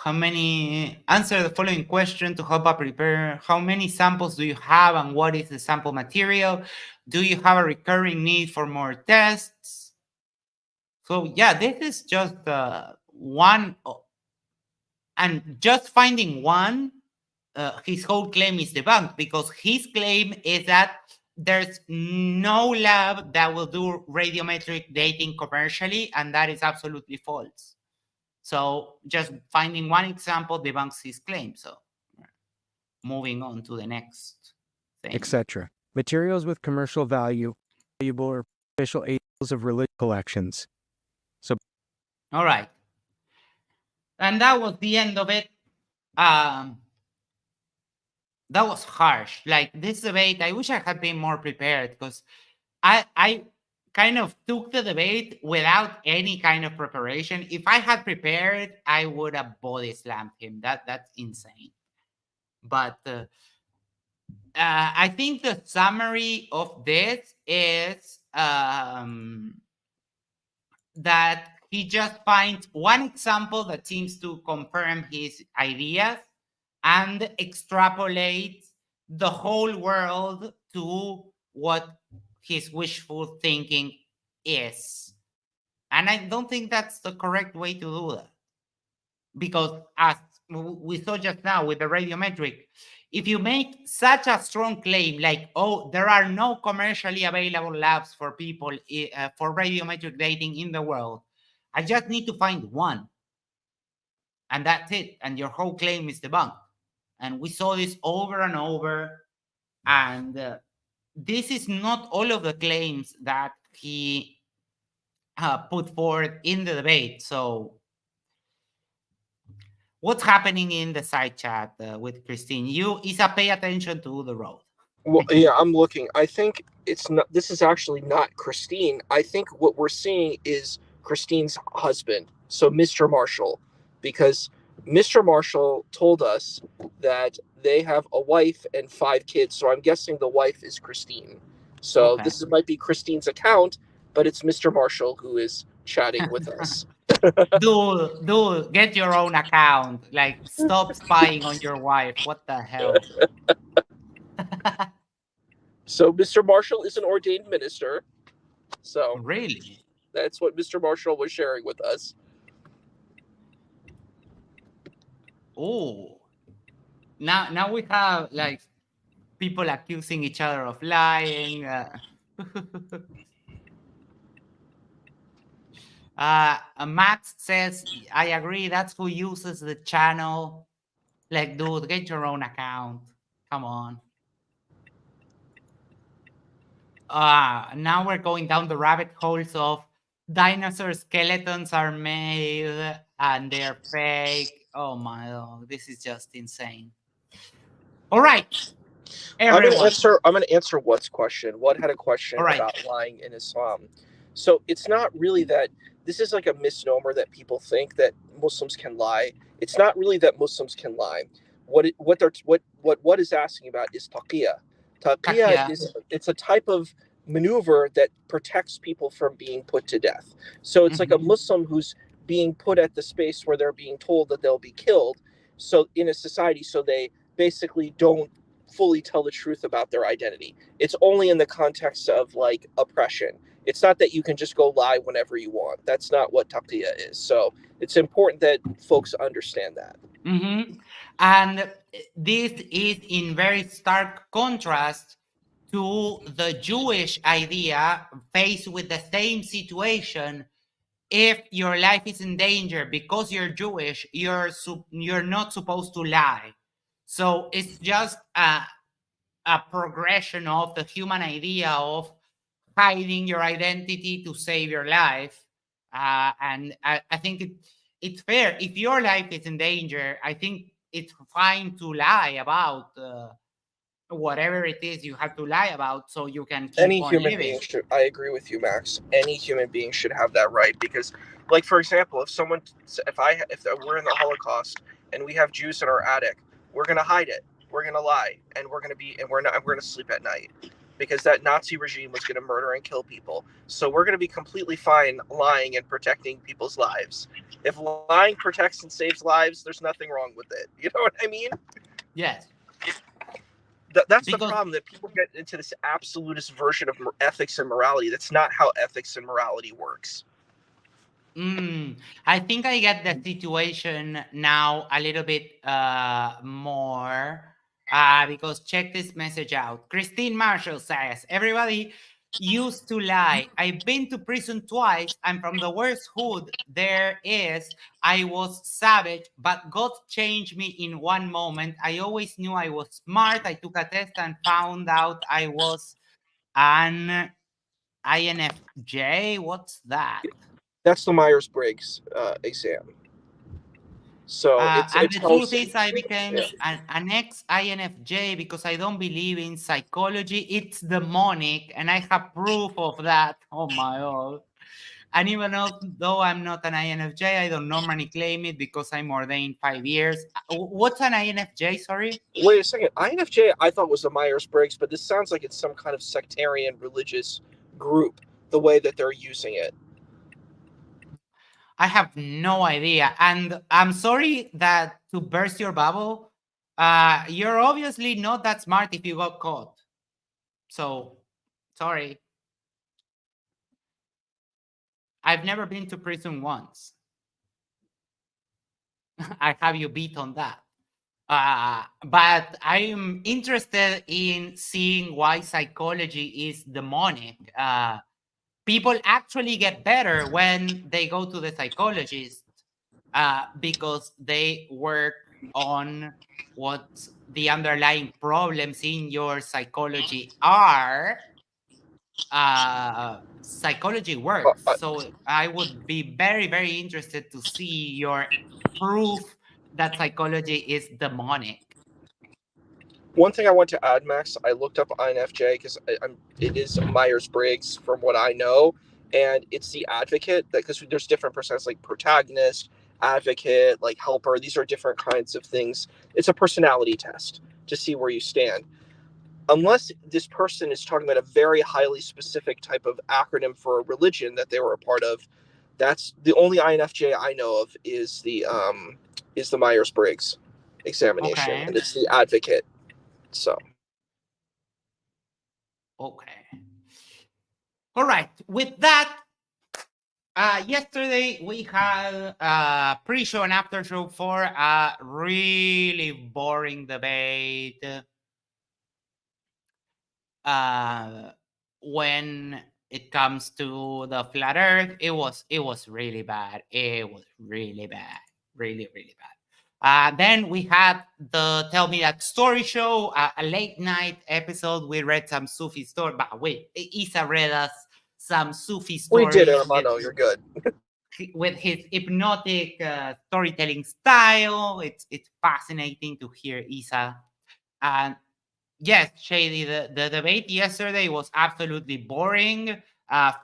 [SPEAKER 2] How many, answer the following question to help prepare. How many samples do you have and what is the sample material? Do you have a recurring need for more tests? So yeah, this is just one, and just finding one, his whole claim is debunked, because his claim is that there's no lab that will do radiometric dating commercially, and that is absolutely false. So just finding one example debunks his claim. So moving on to the next thing.
[SPEAKER 7] etc. Materials with commercial value, valuable or official articles of religious collections. So,
[SPEAKER 2] all right. And that was the end of it. That was harsh. Like, this debate, I wish I had been more prepared, because I kind of took the debate without any kind of preparation. If I had prepared, I would have body slammed him. That's insane. But I think the summary of this is that he just finds one example that seems to confirm his ideas and extrapolates the whole world to what his wishful thinking is. And I don't think that's the correct way to do that. Because as we saw just now with the radiometric, if you make such a strong claim like, oh, there are no commercially available labs for people for radiometric dating in the world, I just need to find one. And that's it. And your whole claim is debunked. And we saw this over and over. And this is not all of the claims that he put forward in the debate. So what's happening in the side chat with Christine? You, Isa, pay attention to the road.
[SPEAKER 4] Well, yeah, I'm looking. I think it's not. This is actually not Christine. I think what we're seeing is Christine's husband, so Mr. Marshall, because Mr. Marshall told us that they have a wife and 5 kids. So I'm guessing the wife is Christine. So
[SPEAKER 2] Okay.
[SPEAKER 4] this might be Christine's account, but it's Mr. Marshall who is chatting with us.
[SPEAKER 2] Dude, get your own account. Like, stop spying on your wife. What the hell?
[SPEAKER 4] So Mr. Marshall is an ordained minister. So
[SPEAKER 2] Really?
[SPEAKER 4] that's what Mr. Marshall was sharing with us.
[SPEAKER 2] Oh, now we have like people accusing each other of lying. Max says, I agree, that's who uses the channel. Like, dude, get your own account. Come on. Now we're going down the rabbit holes of dinosaur skeletons are made and they're fake. Oh my God, this is just insane. All right.
[SPEAKER 4] I'm gonna answer What's question. What had a question
[SPEAKER 2] All right.
[SPEAKER 4] about lying in Islam. So it's not really that this is like a misnomer that people think that Muslims can lie. It's not really that Muslims can lie. What is asking about is taqiyya. Taqiyya is it's a type of maneuver that protects people from being put to death. So it's like a Muslim who's being put at the space where they're being told that they'll be killed. So in a society, so they basically don't fully tell the truth about their identity. It's only in the context of like oppression. It's not that you can just go lie whenever you want. That's not what taqiyya is. So it's important that folks understand that.
[SPEAKER 2] And this is in very stark contrast to the Jewish idea faced with the same situation. If your life is in danger because you're Jewish, you're not supposed to lie. So it's just a progression of the human idea of hiding your identity to save your life. And I think it's fair. If your life is in danger, I think it's fine to lie about whatever it is you have to lie about so you can keep
[SPEAKER 4] Any
[SPEAKER 2] on
[SPEAKER 4] human
[SPEAKER 2] living.
[SPEAKER 4] being should. I agree with you, Max. Any human being should have that right, because, like, for example, if we're in the Holocaust and we have Jews in our attic, we're gonna hide it. We're gonna lie, and we're gonna sleep at night, because that Nazi regime was gonna murder and kill people. So we're gonna be completely fine lying and protecting people's lives. If lying protects and saves lives, there's nothing wrong with it. You know what I mean?
[SPEAKER 2] Yes.
[SPEAKER 4] That's the
[SPEAKER 2] Because-
[SPEAKER 4] problem, that people get into this absolutist version of ethics and morality. That's not how ethics and morality works.
[SPEAKER 2] I think I get the situation now a little bit more because check this message out. Christine Marshall says, everybody used to lie. I've been to prison twice. I'm from the worst hood there is. I was savage, but God changed me in one moment. I always knew I was smart. I took a test and found out I was an INFJ. What's that?
[SPEAKER 4] That's the Myers-Briggs exam. So
[SPEAKER 2] and
[SPEAKER 4] it's
[SPEAKER 2] the
[SPEAKER 4] called,
[SPEAKER 2] truth is, I became
[SPEAKER 4] yeah.
[SPEAKER 2] an ex-INFJ because I don't believe in psychology. It's demonic, and I have proof of that. Oh my God. And even though I'm not an INFJ, I don't normally claim it because I'm ordained 5 years. What's an INFJ? Sorry?
[SPEAKER 4] Wait a second. INFJ I thought was the Myers-Briggs, but this sounds like it's some kind of sectarian religious group, the way that they're using it.
[SPEAKER 2] I have no idea. And I'm sorry that to burst your bubble, you're obviously not that smart if you got caught. So, sorry. I've never been to prison once. I have you beat on that. But I'm interested in seeing why psychology is demonic. People actually get better when they go to the psychologist because they work on what the underlying problems in your psychology are. Psychology works. So I would be very, very interested to see your proof that psychology is demonic.
[SPEAKER 4] One thing I want to add, Max, I looked up INFJ because it is Myers-Briggs from what I know, and it's the advocate, because there's different percents like protagonist, advocate, like helper. These are different kinds of things. It's a personality test to see where you stand. Unless this person is talking about a very highly specific type of acronym for a religion that they were a part of, that's the only INFJ I know of is the Myers-Briggs examination,
[SPEAKER 2] Okay.
[SPEAKER 4] and it's the advocate. So,
[SPEAKER 2] okay. All right. With that, yesterday we had a pre-show and after show for a really boring debate. When it comes to the flat Earth, it was really bad. It was really bad, really bad. Then we had the Tell Me That Story show, a late night episode. We read some Sufi story, but wait, Isa read us some Sufi stories.
[SPEAKER 4] we did it, Armando. You're good.
[SPEAKER 2] With his hypnotic storytelling style. It's fascinating to hear Isa. And yes, Shady, the debate yesterday was absolutely boring.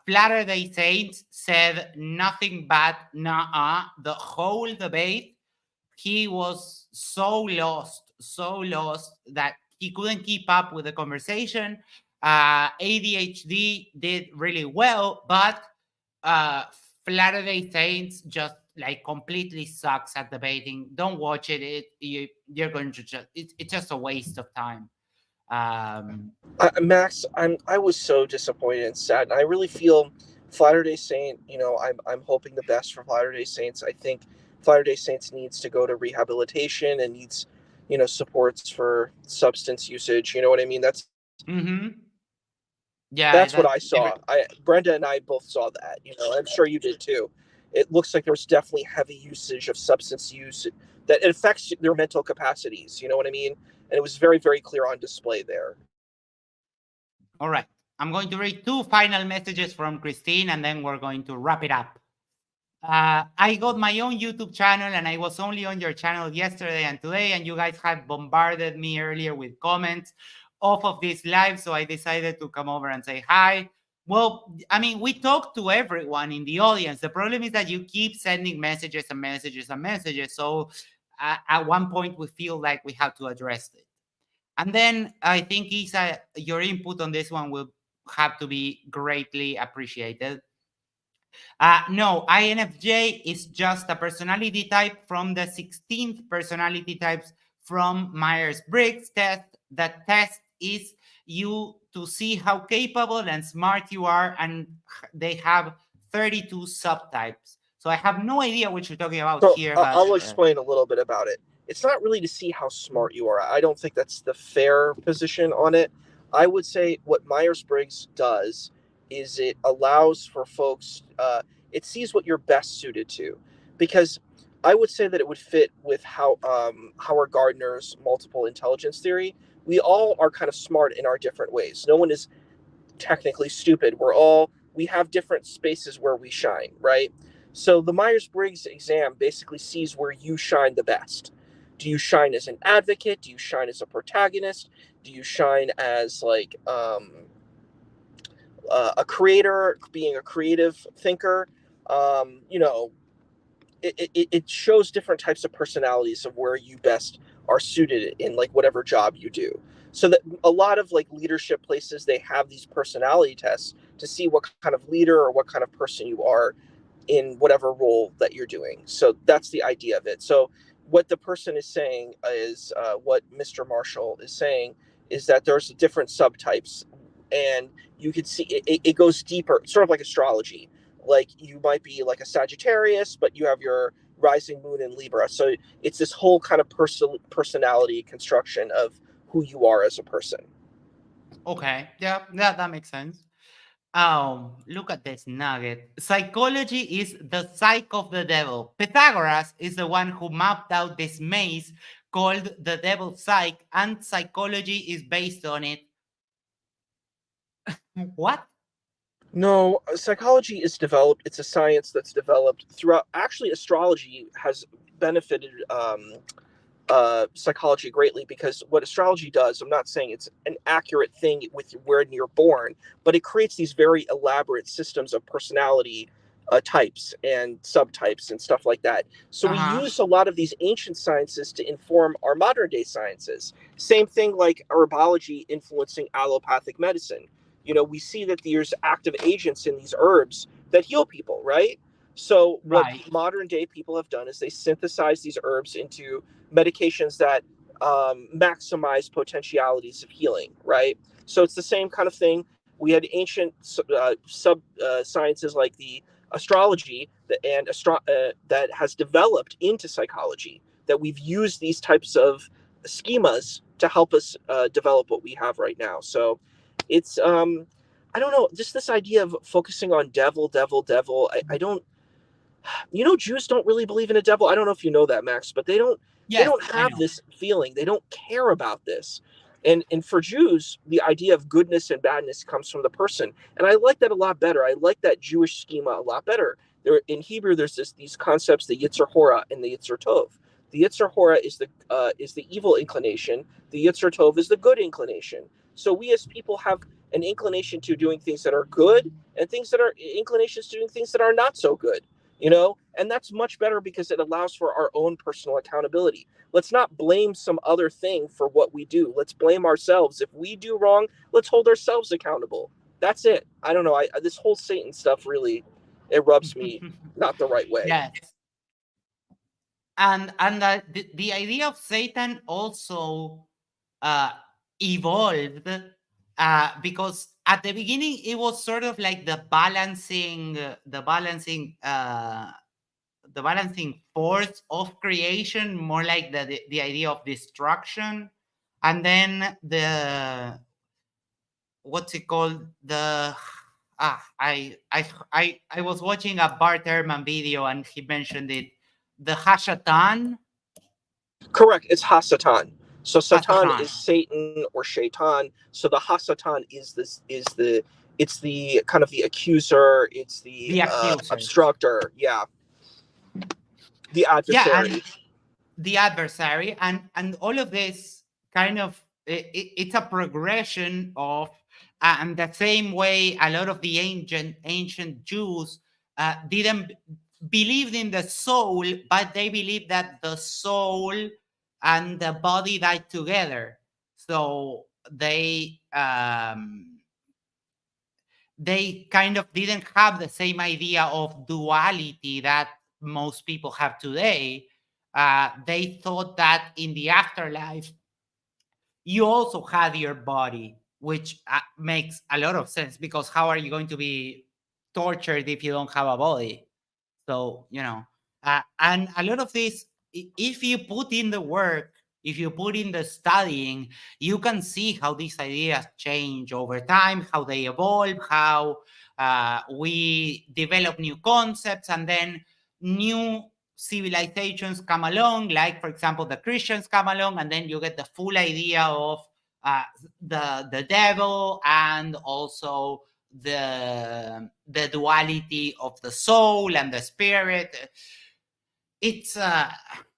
[SPEAKER 2] Latter-day Saints said nothing but nah. The whole debate, he was so lost that he couldn't keep up with the conversation. ADHD did really well, but Latter-day Saints just like completely sucks at debating. Don't watch it. You're going to it's just a waste of time.
[SPEAKER 4] Max, I was so disappointed and sad. And I really feel Latter-day Saint. I'm hoping the best for Latter-day Saints. I think Latter-day Saints needs to go to rehabilitation and needs supports for substance usage. You know what I mean? That's
[SPEAKER 2] Mm-hmm. Yeah,
[SPEAKER 4] that's what
[SPEAKER 2] that
[SPEAKER 4] I saw. Brenda and I both saw that. I'm sure you did too. It looks like there was definitely heavy usage of substance use that it affects their mental capacities. You know what I mean? And it was very, very clear on display there.
[SPEAKER 2] All right. I'm going to read 2 final messages from Christine, and then we're going to wrap it up. I got my own YouTube channel, and I was only on your channel yesterday and today, and you guys have bombarded me earlier with comments off of this live, so I decided to come over and say hi. Well, I mean, we talk to everyone in the audience. The problem is that you keep sending messages and messages and messages, so at one point we feel like we have to address it. And then I think, Isa, your input on this one will have to be greatly appreciated. No, INFJ is just a personality type from the 16th personality types from Myers-Briggs test. That test is you to see how capable and smart you are, and they have 32 subtypes. So I have no idea what you're talking about here. But
[SPEAKER 4] I'll explain a little bit about it. It's not really to see how smart you are. I don't think that's the fair position on it. I would say what Myers-Briggs does is it allows for folks, it sees what you're best suited to. Because I would say that it would fit with Howard Gardner's multiple intelligence theory. We all are kind of smart in our different ways. No one is technically stupid. We have different spaces where we shine, right? So the Myers-Briggs exam basically sees where you shine the best. Do you shine as an advocate? Do you shine as a protagonist? Do you shine as like a creator, being a creative thinker? It shows different types of personalities of where you best are suited in like whatever job you do. So that a lot of like leadership places, they have these personality tests to see what kind of leader or what kind of person you are in whatever role that you're doing. So that's the idea of it. So what the person is saying is what Mr. Marshall is saying is that there's different subtypes, and you could see it goes deeper, sort of like astrology. Like you might be like a Sagittarius, but you have your rising moon in Libra. So it's this whole kind of personality construction of who you are as a person.
[SPEAKER 2] Okay, yeah, that makes sense. Look at this nugget. Psychology is the psyche of the devil. Pythagoras is the one who mapped out this maze called the devil's psyche, and psychology is based on it. What?
[SPEAKER 4] No, psychology is developed. It's a science that's developed throughout. Actually, astrology has benefited psychology greatly, because what astrology does, I'm not saying it's an accurate thing with when you're born, but it creates these very elaborate systems of personality types and subtypes and stuff like that. So we use a lot of these ancient sciences to inform our modern day sciences. Same thing like herbology influencing allopathic medicine. We see that there's active agents in these herbs that heal people, right? So what modern day people have done is they synthesize these herbs into medications that maximize potentialities of healing, right? So it's the same kind of thing. We had ancient sciences like the astrology that has developed into psychology, that we've used these types of schemas to help us develop what we have right now. So it's I don't know, just this idea of focusing on devil. I don't, Jews don't really believe in a devil. I don't know if you know that, Max, but they don't have this feeling. They don't care about this. And for Jews, the idea of goodness and badness comes from the person. And I like that a lot better. I like that Jewish schema a lot better. In Hebrew, there's these concepts, the Yetzer Hora and the Yetzer Tov. The Yetzer Hora is the evil inclination. The Yetzer Tov is the good inclination. So we as people have an inclination to doing things that are good, and inclinations to doing things that are not so good. And that's much better because it allows for our own personal accountability. Let's not blame some other thing for what we do. Let's blame ourselves. If we do wrong, let's hold ourselves accountable. That's it. I don't know. This whole Satan stuff really, it rubs me not the right way.
[SPEAKER 2] Yes. And the idea of Satan also evolved because at the beginning it was sort of like the balancing balancing force of creation, more like the idea of destruction, and then the what's it called, the I was watching a Bart Ehrman video and he mentioned it, the Hashatan.
[SPEAKER 4] Correct. It's Hasatan. So Satan
[SPEAKER 2] Hasatan.
[SPEAKER 4] is Satan or Shaitan. So the Hasatan is it's the kind of the accuser. It's the
[SPEAKER 2] accuser.
[SPEAKER 4] obstructor. Yeah. The adversary.
[SPEAKER 2] And the adversary, and all of this kind of it's a progression of, and the same way a lot of the ancient Jews didn't believe in the soul, but they believed that the soul and the body died together. So they kind of didn't have the same idea of duality that most people have today. They thought that in the afterlife, you also had your body, which makes a lot of sense, because how are you going to be tortured if you don't have a body? So, and a lot of this, if you put in the work, if you put in the studying, you can see how these ideas change over time, how they evolve, how we develop new concepts, and then new civilizations come along, like, for example, the Christians come along, and then you get the full idea of the devil, and also the duality of the soul and the spirit. It's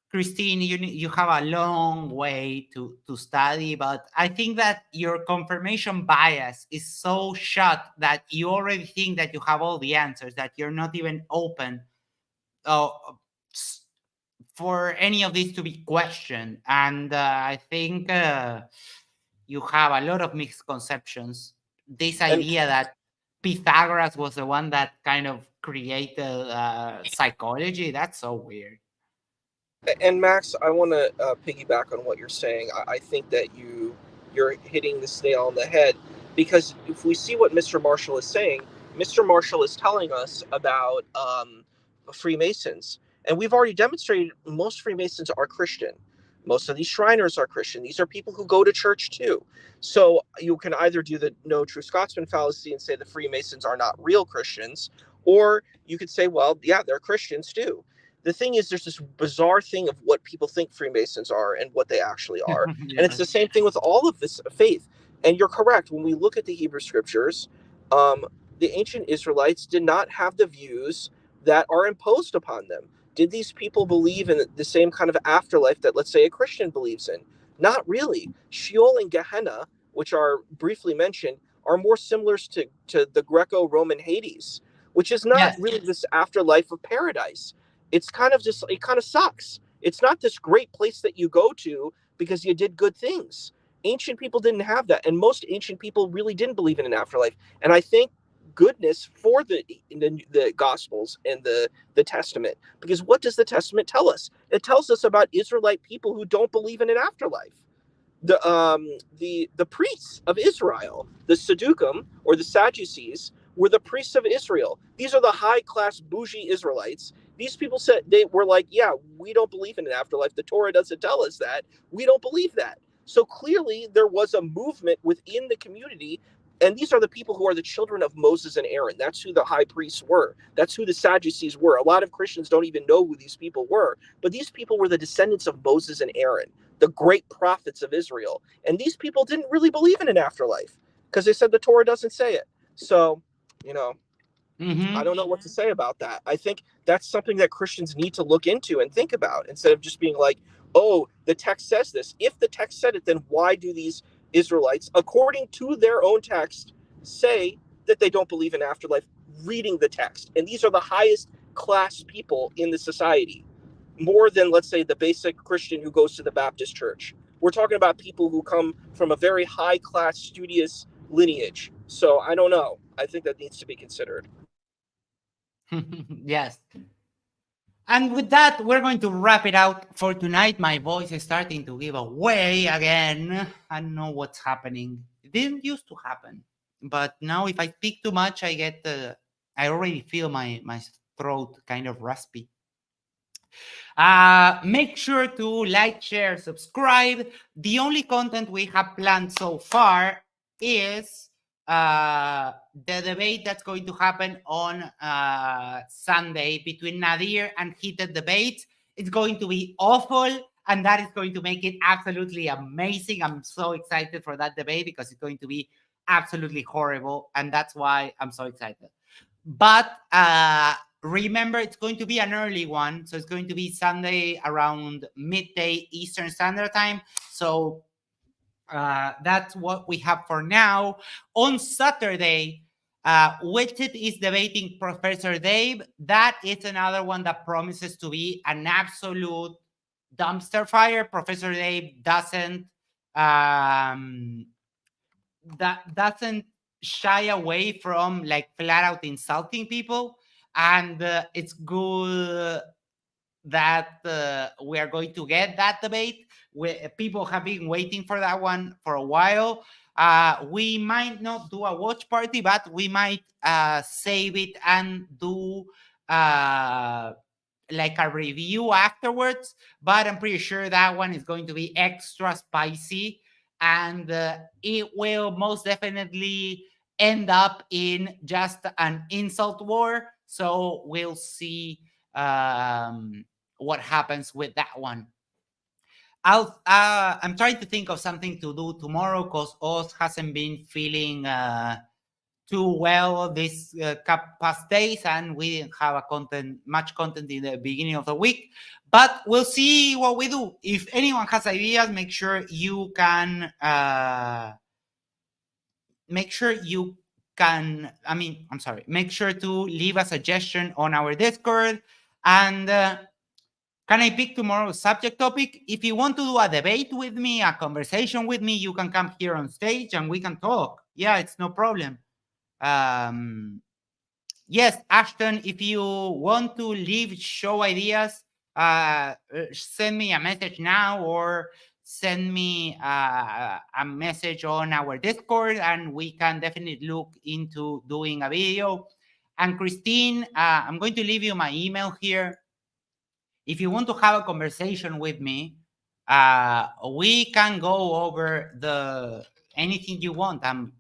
[SPEAKER 2] Christine, you have a long way to study, but I think that your confirmation bias is so shut that you already think that you have all the answers, that you're not even open for any of this to be questioned. And I think you have a lot of misconceptions. This idea that Pythagoras was the one that kind of created psychology, that's so weird.
[SPEAKER 4] And Max, I want to piggyback on what you're saying. I think that you're hitting this nail on the head, because if we see what Mr. Marshall is saying, Mr. Marshall is telling us about Freemasons, and we've already demonstrated most Freemasons are Christian. Most of these Shriners are Christian. These are people who go to church too. So you can either do the no true Scotsman fallacy and say the Freemasons are not real Christians, or you could say, well, yeah, they're Christians too. The thing is, there's this bizarre thing of what people think Freemasons are and what they actually are.
[SPEAKER 2] Yeah.
[SPEAKER 4] And it's the same thing with all of this faith. And you're correct. When we look at the Hebrew scriptures, the ancient Israelites did not have the views that are imposed upon them. Did these people believe in the same kind of afterlife that, let's say, a Christian believes in? Not really. Sheol and Gehenna, which are briefly mentioned, are more similar to the Greco-Roman Hades, which is not really this afterlife of paradise. It's kind of just, it kind of sucks. It's not this great place that you go to because you did good things. Ancient people didn't have that. And most ancient people really didn't believe in an afterlife. And I thank goodness for the Gospels and the Testament, because what does the Testament tell us? It tells us about Israelite people who don't believe in an afterlife. The priests of Israel, the Sadducim or the Sadducees, were the priests of Israel. These are the high-class bougie Israelites. These people said, they were like, yeah, we don't believe in an afterlife. The Torah doesn't tell us that. We don't believe that. So clearly there was a movement within the community, and these are the people who are the children of Moses and Aaron. That's who the high priests were. That's who the Sadducees were. A lot of Christians don't even know who these people were, but these people were the descendants of Moses and Aaron, the great prophets of Israel. And these people didn't really believe in an afterlife because they said the Torah doesn't say it. So, I don't know what to say about that. I think that's something that Christians need to look into and think about, instead of just being like, oh, the text says this. If the text said it, then why do these Israelites, according to their own text, say that they don't believe in afterlife, reading the text? And these are the highest class people in the society, more than, let's say, the basic Christian who goes to the Baptist church. We're talking about people who come from a very high class, studious lineage. So I don't know. I think that needs to be considered.
[SPEAKER 2] Yes. And with that, we're going to wrap it out for tonight. My voice is starting to give away again. I don't know what's happening. It didn't used to happen. But now if I speak too much, I already feel my throat kind of raspy. Make sure to like, share, subscribe. The only content we have planned so far is the debate that's going to happen on Sunday between Nadir and Heated Debate. It's going to be awful, and that is going to make it absolutely amazing. I'm so excited for that debate because it's going to be absolutely horrible, and that's why I'm so excited. But remember, it's going to be an early one, so it's going to be Sunday around midday Eastern Standard Time. So that's what we have for now. On Saturday, Widget is debating Professor Dave. That is another one that promises to be an absolute dumpster fire. Professor Dave doesn't shy away from like flat out insulting people, and it's good that we are going to get that debate. People have been waiting for that one for a while. We might not do a watch party, but we might save it and do like a review afterwards. But I'm pretty sure that one is going to be extra spicy, and it will most definitely end up in just an insult war. So we'll see what happens with that one. I'm trying to think of something to do tomorrow because Oz hasn't been feeling too well this past days, and we didn't have much content in the beginning of the week. But we'll see what we do. If anyone has ideas, make sure you can. Make sure to leave a suggestion on our Discord. And can I pick tomorrow's subject topic? If you want to do a debate with me, a conversation with me, you can come here on stage and we can talk. Yeah, it's no problem. Yes, Ashton, if you want to leave show ideas, send me a message now or send me a message on our Discord, and we can definitely look into doing a video. And Christine, I'm going to leave you my email here. If you want to have a conversation with me, we can go over anything you want. I'm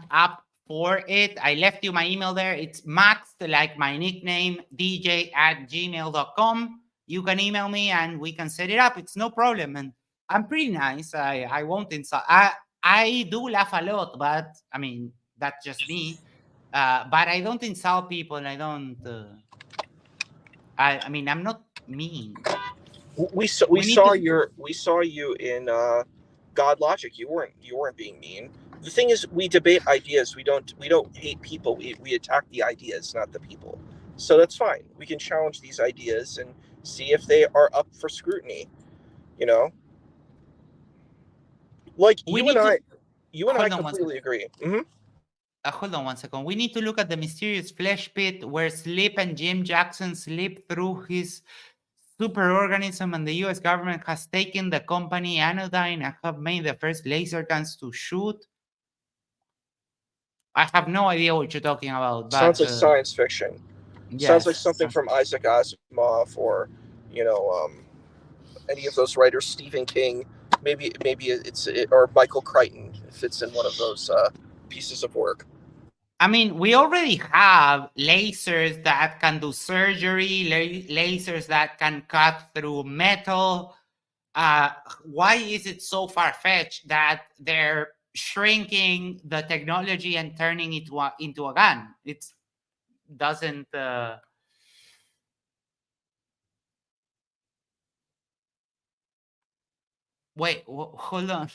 [SPEAKER 2] up for it. I left you my email there. It's Max, like my nickname, dj@gmail.com. You can email me and we can set it up. It's no problem. And I'm pretty nice. I won't insult. I do laugh a lot, but I mean, that's just me. But I don't insult people. I don't. I mean, I'm not mean.
[SPEAKER 4] We saw you in God Logic. You weren't being mean. The thing is, we debate ideas. We don't hate people. We attack the ideas, not the people. So that's fine. We can challenge these ideas and see if they are up for scrutiny. You know, like you and I completely agree. Mm-hmm.
[SPEAKER 2] Hold on one second. We need to look at the mysterious flesh pit where Slip and Jim Jackson slipped through his superorganism, and the U.S. government has taken the company Anodyne and have made the first laser guns to shoot. I have no idea what you're talking about. But,
[SPEAKER 4] sounds like science fiction.
[SPEAKER 2] Yes.
[SPEAKER 4] Sounds like something from Isaac Asimov or, any of those writers, Stephen King. Maybe or Michael Crichton if it's in one of those pieces of work.
[SPEAKER 2] I mean, we already have lasers that can do surgery, lasers that can cut through metal. Why is it so far-fetched that they're shrinking the technology and turning it into a gun? It doesn't... Wait, hold on.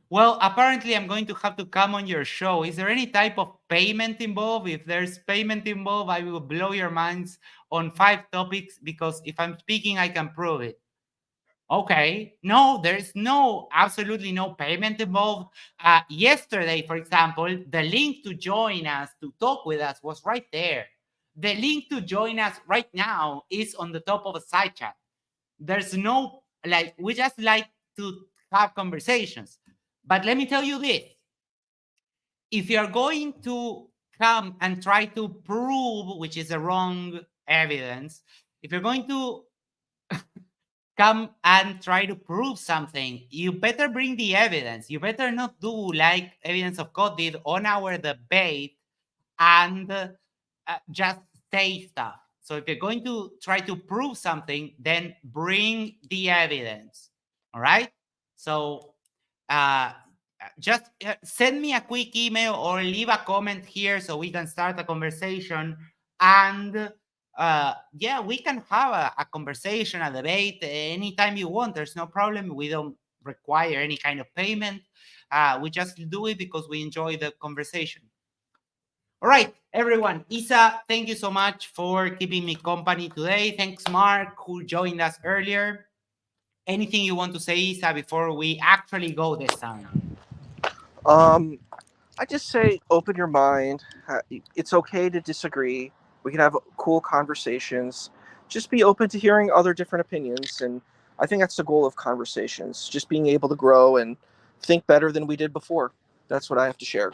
[SPEAKER 2] Well, apparently I'm going to have to come on your show. Is there any type of payment involved? If there's payment involved, I will blow your minds on 5 topics, because if I'm speaking, I can prove it. Okay. No, there's absolutely no payment involved. Yesterday, for example, the link to join us, to talk with us, was right there. The link to join us right now is on the top of a side chat. There's no, we just like to have conversations. But let me tell you this. If you're going to come and try to prove, which is a wrong evidence, if you're going to come and try to prove something, you better bring the evidence. You better not do like Evidence of God did on our debate and just say stuff. So if you're going to try to prove something, then bring the evidence. All right? So just send me a quick email or leave a comment here so we can start a conversation. And yeah, we can have a conversation, a debate anytime you want. There's no problem. We don't require any kind of payment. We just do it because we enjoy the conversation. All right, everyone. Isa, thank you so much for keeping me company today. Thanks, Mark, who joined us earlier. Anything you want to say, Isa, before we actually go this time?
[SPEAKER 8] I just say open your mind. It's okay to disagree. We can have cool conversations. Just be open to hearing other different opinions. And I think that's the goal of conversations, just being able to grow and think better than we did before. That's what I have to share.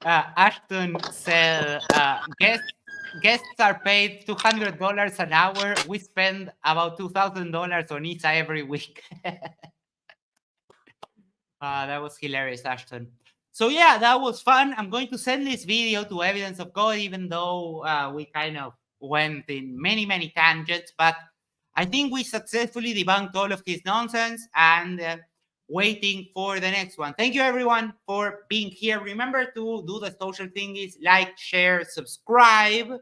[SPEAKER 2] Ashton said, guests are paid $200 an hour. We spend about $2,000 on Isa every week. That was hilarious, Ashton. So yeah, that was fun. I'm going to send this video to Evidence of God, even though we kind of went in many, many tangents. But I think we successfully debunked all of his nonsense and waiting for the next one. Thank you, everyone, for being here. Remember to do the social thingies, like, share, subscribe.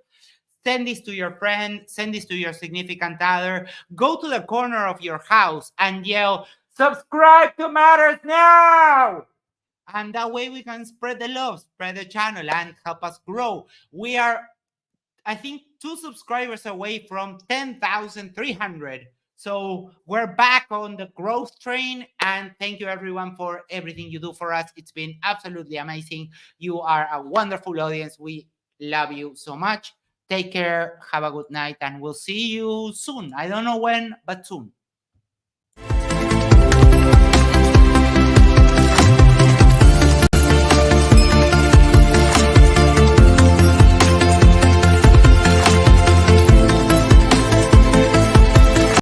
[SPEAKER 2] Send this to your friend. Send this to your significant other. Go to the corner of your house and yell, "Subscribe to Matters Now!" And that way we can spread the love, spread the channel, and help us grow. We are, I think, 2 subscribers away from 10,300. So we're back on the growth train. And thank you, everyone, for everything you do for us. It's been absolutely amazing. You are a wonderful audience. We love you so much. Take care. Have a good night. And we'll see you soon. I don't know when, but soon.